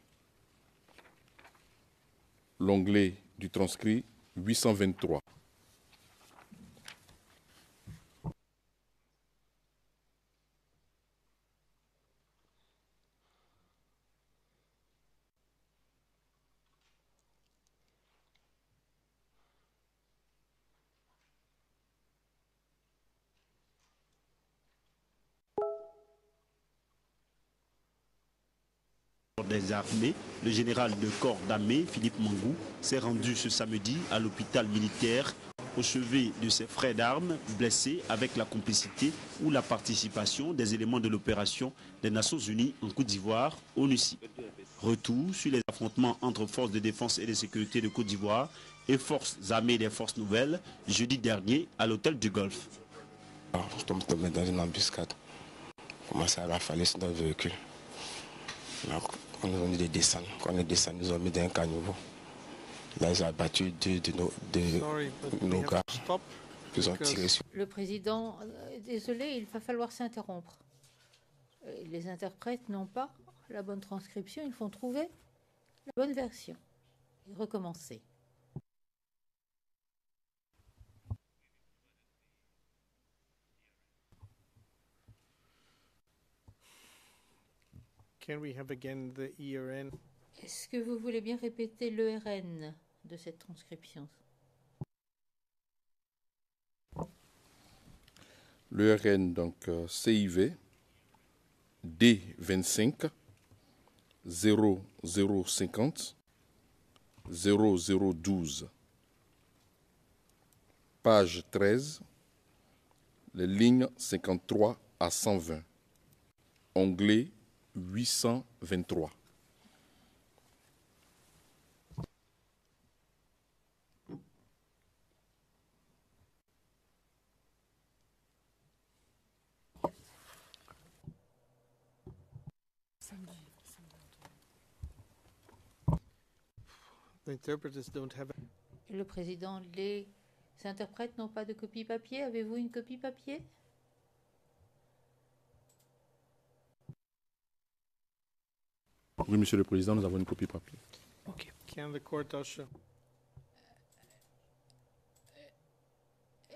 L'onglet du transcrit 823. Des armées, le général de corps d'armée Philippe Mangou s'est rendu ce samedi à l'hôpital militaire au chevet de ses frères d'armes blessés avec la complicité ou la participation des éléments de l'opération des Nations Unies en Côte d'Ivoire, ONUCI. Retour sur les affrontements entre forces de défense et de sécurité de Côte d'Ivoire et forces armées des forces nouvelles jeudi dernier à l'hôtel du Golfe. Je tombe tombé dans une embuscade. On commence à rafaler sur notre véhicule. Donc, on nous a dit de descendre. Quand on est descendu, nous ont mis dans un caniveau. Là, ils ont abattu deux de nos gars. Ils ont tiré sur. Le président, désolé, il va falloir s'interrompre. Les interprètes n'ont pas la bonne transcription, il faut trouver la bonne version et recommencer. Can we have again the ERN? Est-ce que vous voulez bien répéter l'ERN de cette transcription? L'ERN, donc CIV D25 0050 0012. Page 13, les lignes 53 à 120. Onglet 823. Le président, les interprètes n'ont pas de copie papier. Avez-vous une copie papier? Oui, Monsieur le Président, nous avons une copie papier. Okay. Can the court usher?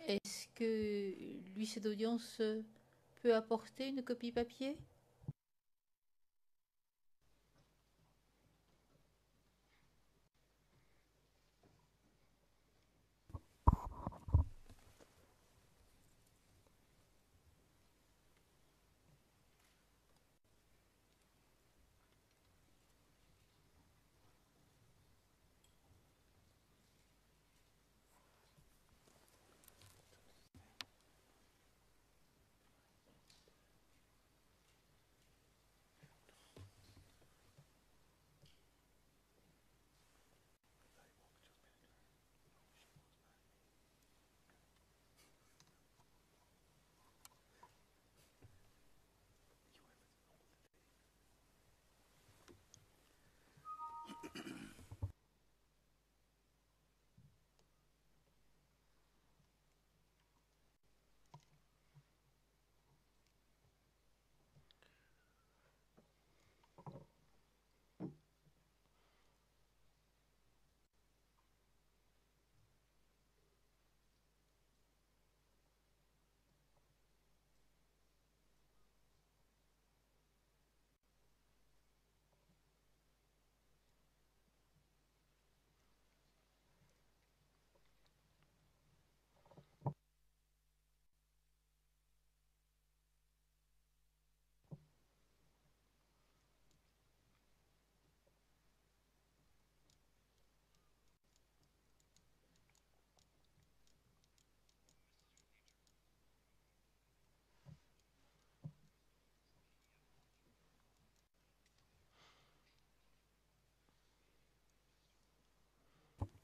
Est-ce que l'huissier d'audience peut apporter une copie papier?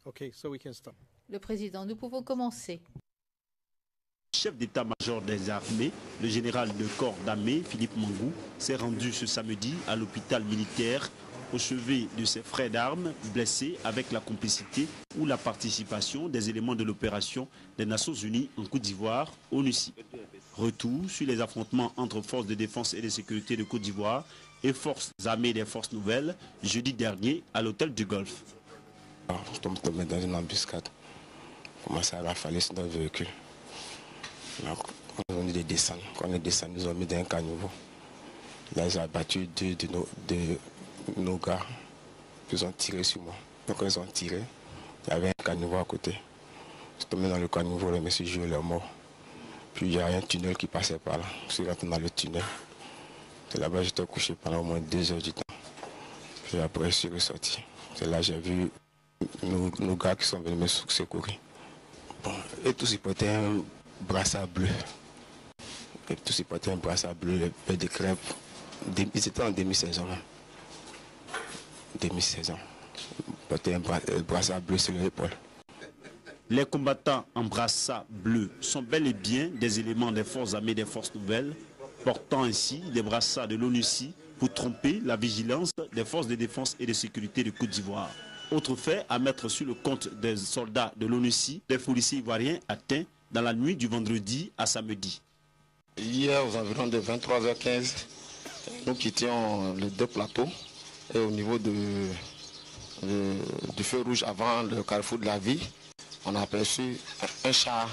Okay, so we can start. Le président, nous pouvons commencer. Chef d'état-major des armées, le général de corps d'armée, Philippe Mangou, s'est rendu ce samedi à l'hôpital militaire au chevet de ses frères d'armes blessés avec la complicité ou la participation des éléments de l'opération des Nations Unies en Côte d'Ivoire, ONUCI. Retour sur les affrontements entre forces de défense et de sécurité de Côte d'Ivoire et forces armées des forces nouvelles jeudi dernier à l'hôtel du Golfe. Je tombe dans une embuscade. On commence à rafaler sur notre véhicule. Donc, on a dit de descendre. Quand on est descendu, ils ont mis dans un caniveau. Là, ils ont abattu deux de nos gars. Ils ont tiré sur moi. Donc, quand ils ont tiré, il y avait un caniveau à côté. Je suis tombé dans le caniveau, le monsieur jouait leur mort. Puis il y a un tunnel qui passait par là. Je suis rentré dans le tunnel. Et là-bas, j'étais couché pendant au moins 2 heures du temps. Puis après, je suis ressorti. C'est là que j'ai vu nos gars qui sont venus me secourir. Bon, et tous ils portaient un brassard bleu. Et tous ils portaient un brassard bleu, les de crêpes. Ils étaient en demi-saison. Demi-saison. Ils portaient un brassard bleu sur l'épaule. Les combattants en brassard bleu sont bel et bien des éléments des forces armées des forces nouvelles, portant ainsi des brassards de l'ONUCI pour tromper la vigilance des forces de défense et de sécurité de Côte d'Ivoire. Autre fait à mettre sur le compte des soldats de l'ONUCI, des policiers ivoiriens atteints dans la nuit du vendredi à samedi. Hier, aux environs de 23h15, nous quittions les 2 plateaux et au niveau du feu rouge avant le carrefour de la vie, on a aperçu un char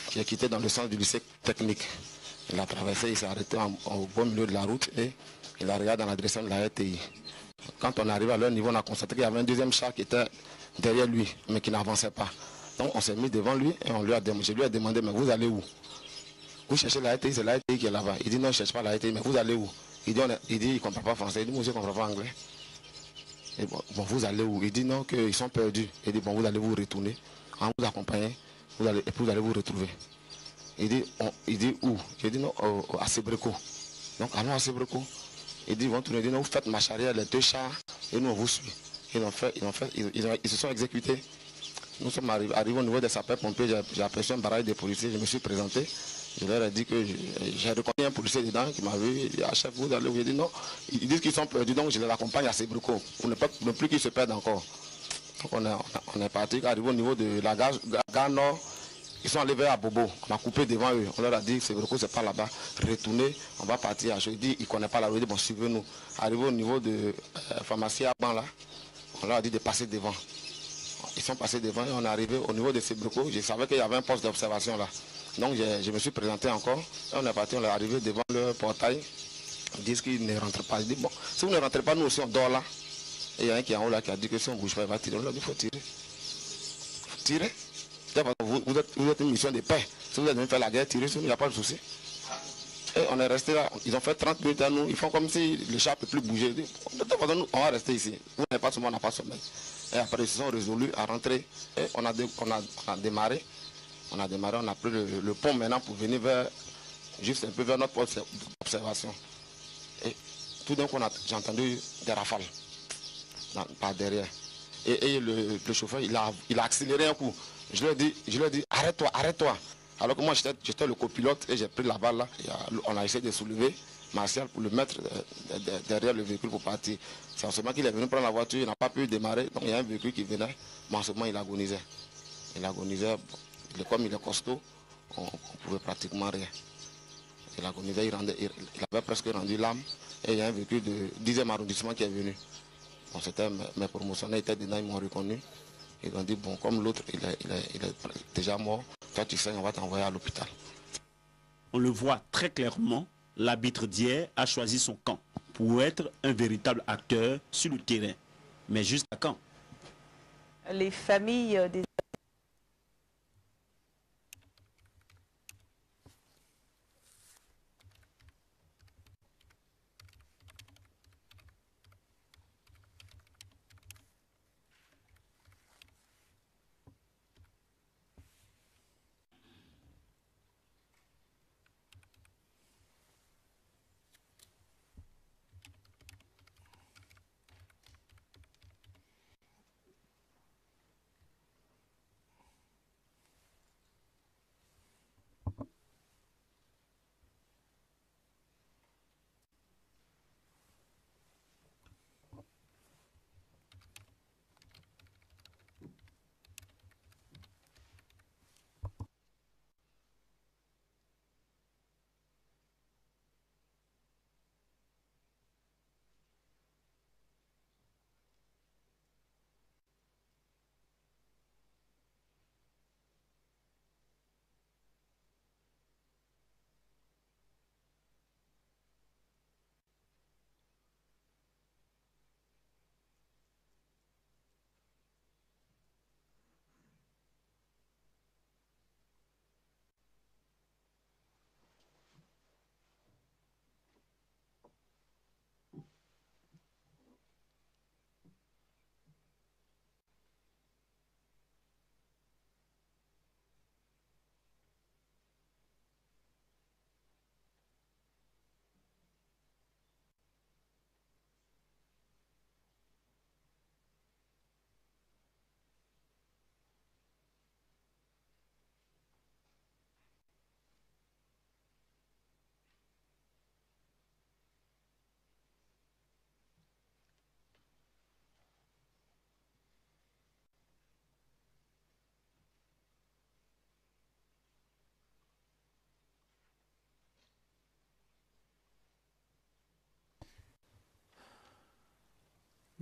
qui a quitté dans le sens du lycée technique. Il a traversé, il s'est arrêté au bon milieu de la route et il a regardé dans la direction de la RTI. Quand on est arrivé à leur niveau, on a constaté qu'il y avait un deuxième char qui était derrière lui, mais qui n'avançait pas. Donc on s'est mis devant lui et je lui ai demandé, mais vous allez où? Vous cherchez la RTI, c'est la RTI qui est là-bas. Il dit non, je ne cherche pas la RTI, mais vous allez où? Il dit il ne comprend pas français. Il dit, moi je ne comprends pas anglais. Et bon, vous allez où? Il dit non, qu'ils sont perdus. Il dit, bon, vous allez vous retourner, en vous accompagnant, et puis vous allez vous retrouver. Il dit où? Il dit non, à Sébreko. Donc allons à Sébreko. Il dit, ils vont tourner, il dit, non, vous faites marche arrière, les 2 chars, et nous on vous suit. Ils se sont exécutés. Nous sommes arrivés au niveau des sapeurs-pompiers, j'ai aperçu un barrage de policiers, je me suis présenté. Je leur ai dit que j'ai reconnu un policier dedans qui m'a vu, il dit, ah chef, vous allez où? Il dit non, ils disent qu'ils sont perdus, donc je les accompagne à Sébreko, pour ne plus qu'ils se perdent encore. Donc on est parti, arrivé au niveau de la gare nord. Ils sont allés vers Bobo, on a coupé devant eux, on leur a dit c'est pas là-bas, retournez, on va partir. Je dis, ils ne connaissent pas la route, bon suivez-nous. Arrivé au niveau de pharmacie à Ban là, on leur a dit de passer devant. Ils sont passés devant et on est arrivé au niveau de Sébreko, je savais qu'il y avait un poste d'observation là. Donc je me suis présenté encore, et on est parti, on est arrivé devant le portail, ils disent qu'ils ne rentrent pas. Je dis bon, si vous ne rentrez pas, nous aussi on dort là. Et il y a un qui est en haut là qui a dit que si on ne bouge pas, il va tirer. On leur a dit il faut tirer. Il faut tirer. Vous êtes une mission de paix. Si vous êtes venu faire la guerre, tirez sur nous, il n'y a pas de souci. Et on est resté là. Ils ont fait 30 minutes à nous. Ils font comme si le chat ne peut plus bouger. De toute façon, nous, on va rester ici. Vous n'avez pas sommeil, on n'a pas sommeil. Et après, ils se sont résolus à rentrer. Et on a démarré. On a pris le pont maintenant pour venir juste un peu vers notre poste d'observation. Et tout d'un coup, j'ai entendu des rafales par derrière. Et le chauffeur, il a accéléré un coup. Je lui ai dit, arrête-toi. Alors que moi, j'étais le copilote et j'ai pris la balle là. On a essayé de soulever Martial pour le mettre derrière le véhicule pour partir. C'est en ce moment qu'il est venu prendre la voiture, il n'a pas pu démarrer. Donc il y a un véhicule qui venait, mais en ce moment il agonisait. Comme il est costaud, on ne pouvait pratiquement rien. Il agonisait, il avait presque rendu l'âme. Et il y a un véhicule de 10e arrondissement qui est venu. Bon, c'était mes promotionnaires étaient dedans, ils m'ont reconnu. Ils ont dit, bon, comme l'autre, il est déjà mort, toi tu sais, on va t'envoyer à l'hôpital. On le voit très clairement, l'arbitre d'hier a choisi son camp pour être un véritable acteur sur le terrain. Mais jusqu'à quand? Les familles des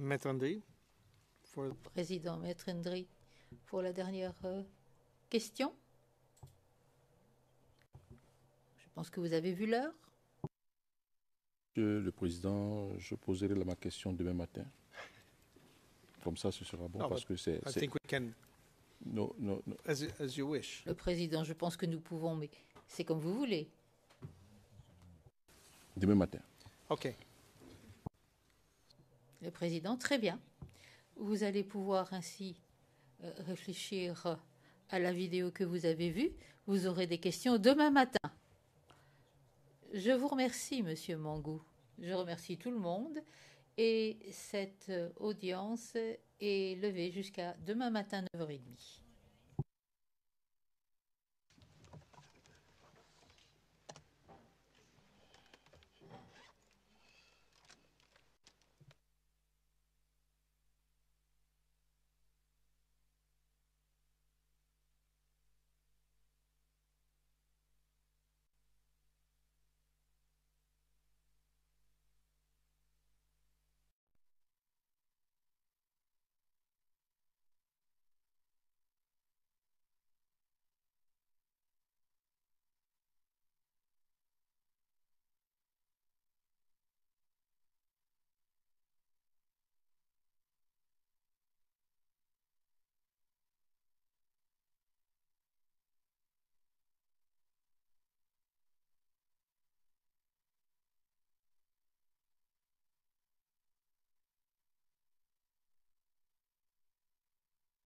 Maître Ndri, Président Maître Ndri, pour la dernière question. Je pense que vous avez vu l'heure. Monsieur le Président, je poserai ma question demain matin. Comme ça, ce sera bon, No, parce que c'est... I think we can, No. as you wish. Le Président, je pense que nous pouvons, mais c'est comme vous voulez. Demain matin. OK. Le Président, très bien. Vous allez pouvoir ainsi réfléchir à la vidéo que vous avez vue. Vous aurez des questions demain matin. Je vous remercie, Monsieur Mangou. Je remercie tout le monde. Et cette audience est levée jusqu'à demain matin 9h30.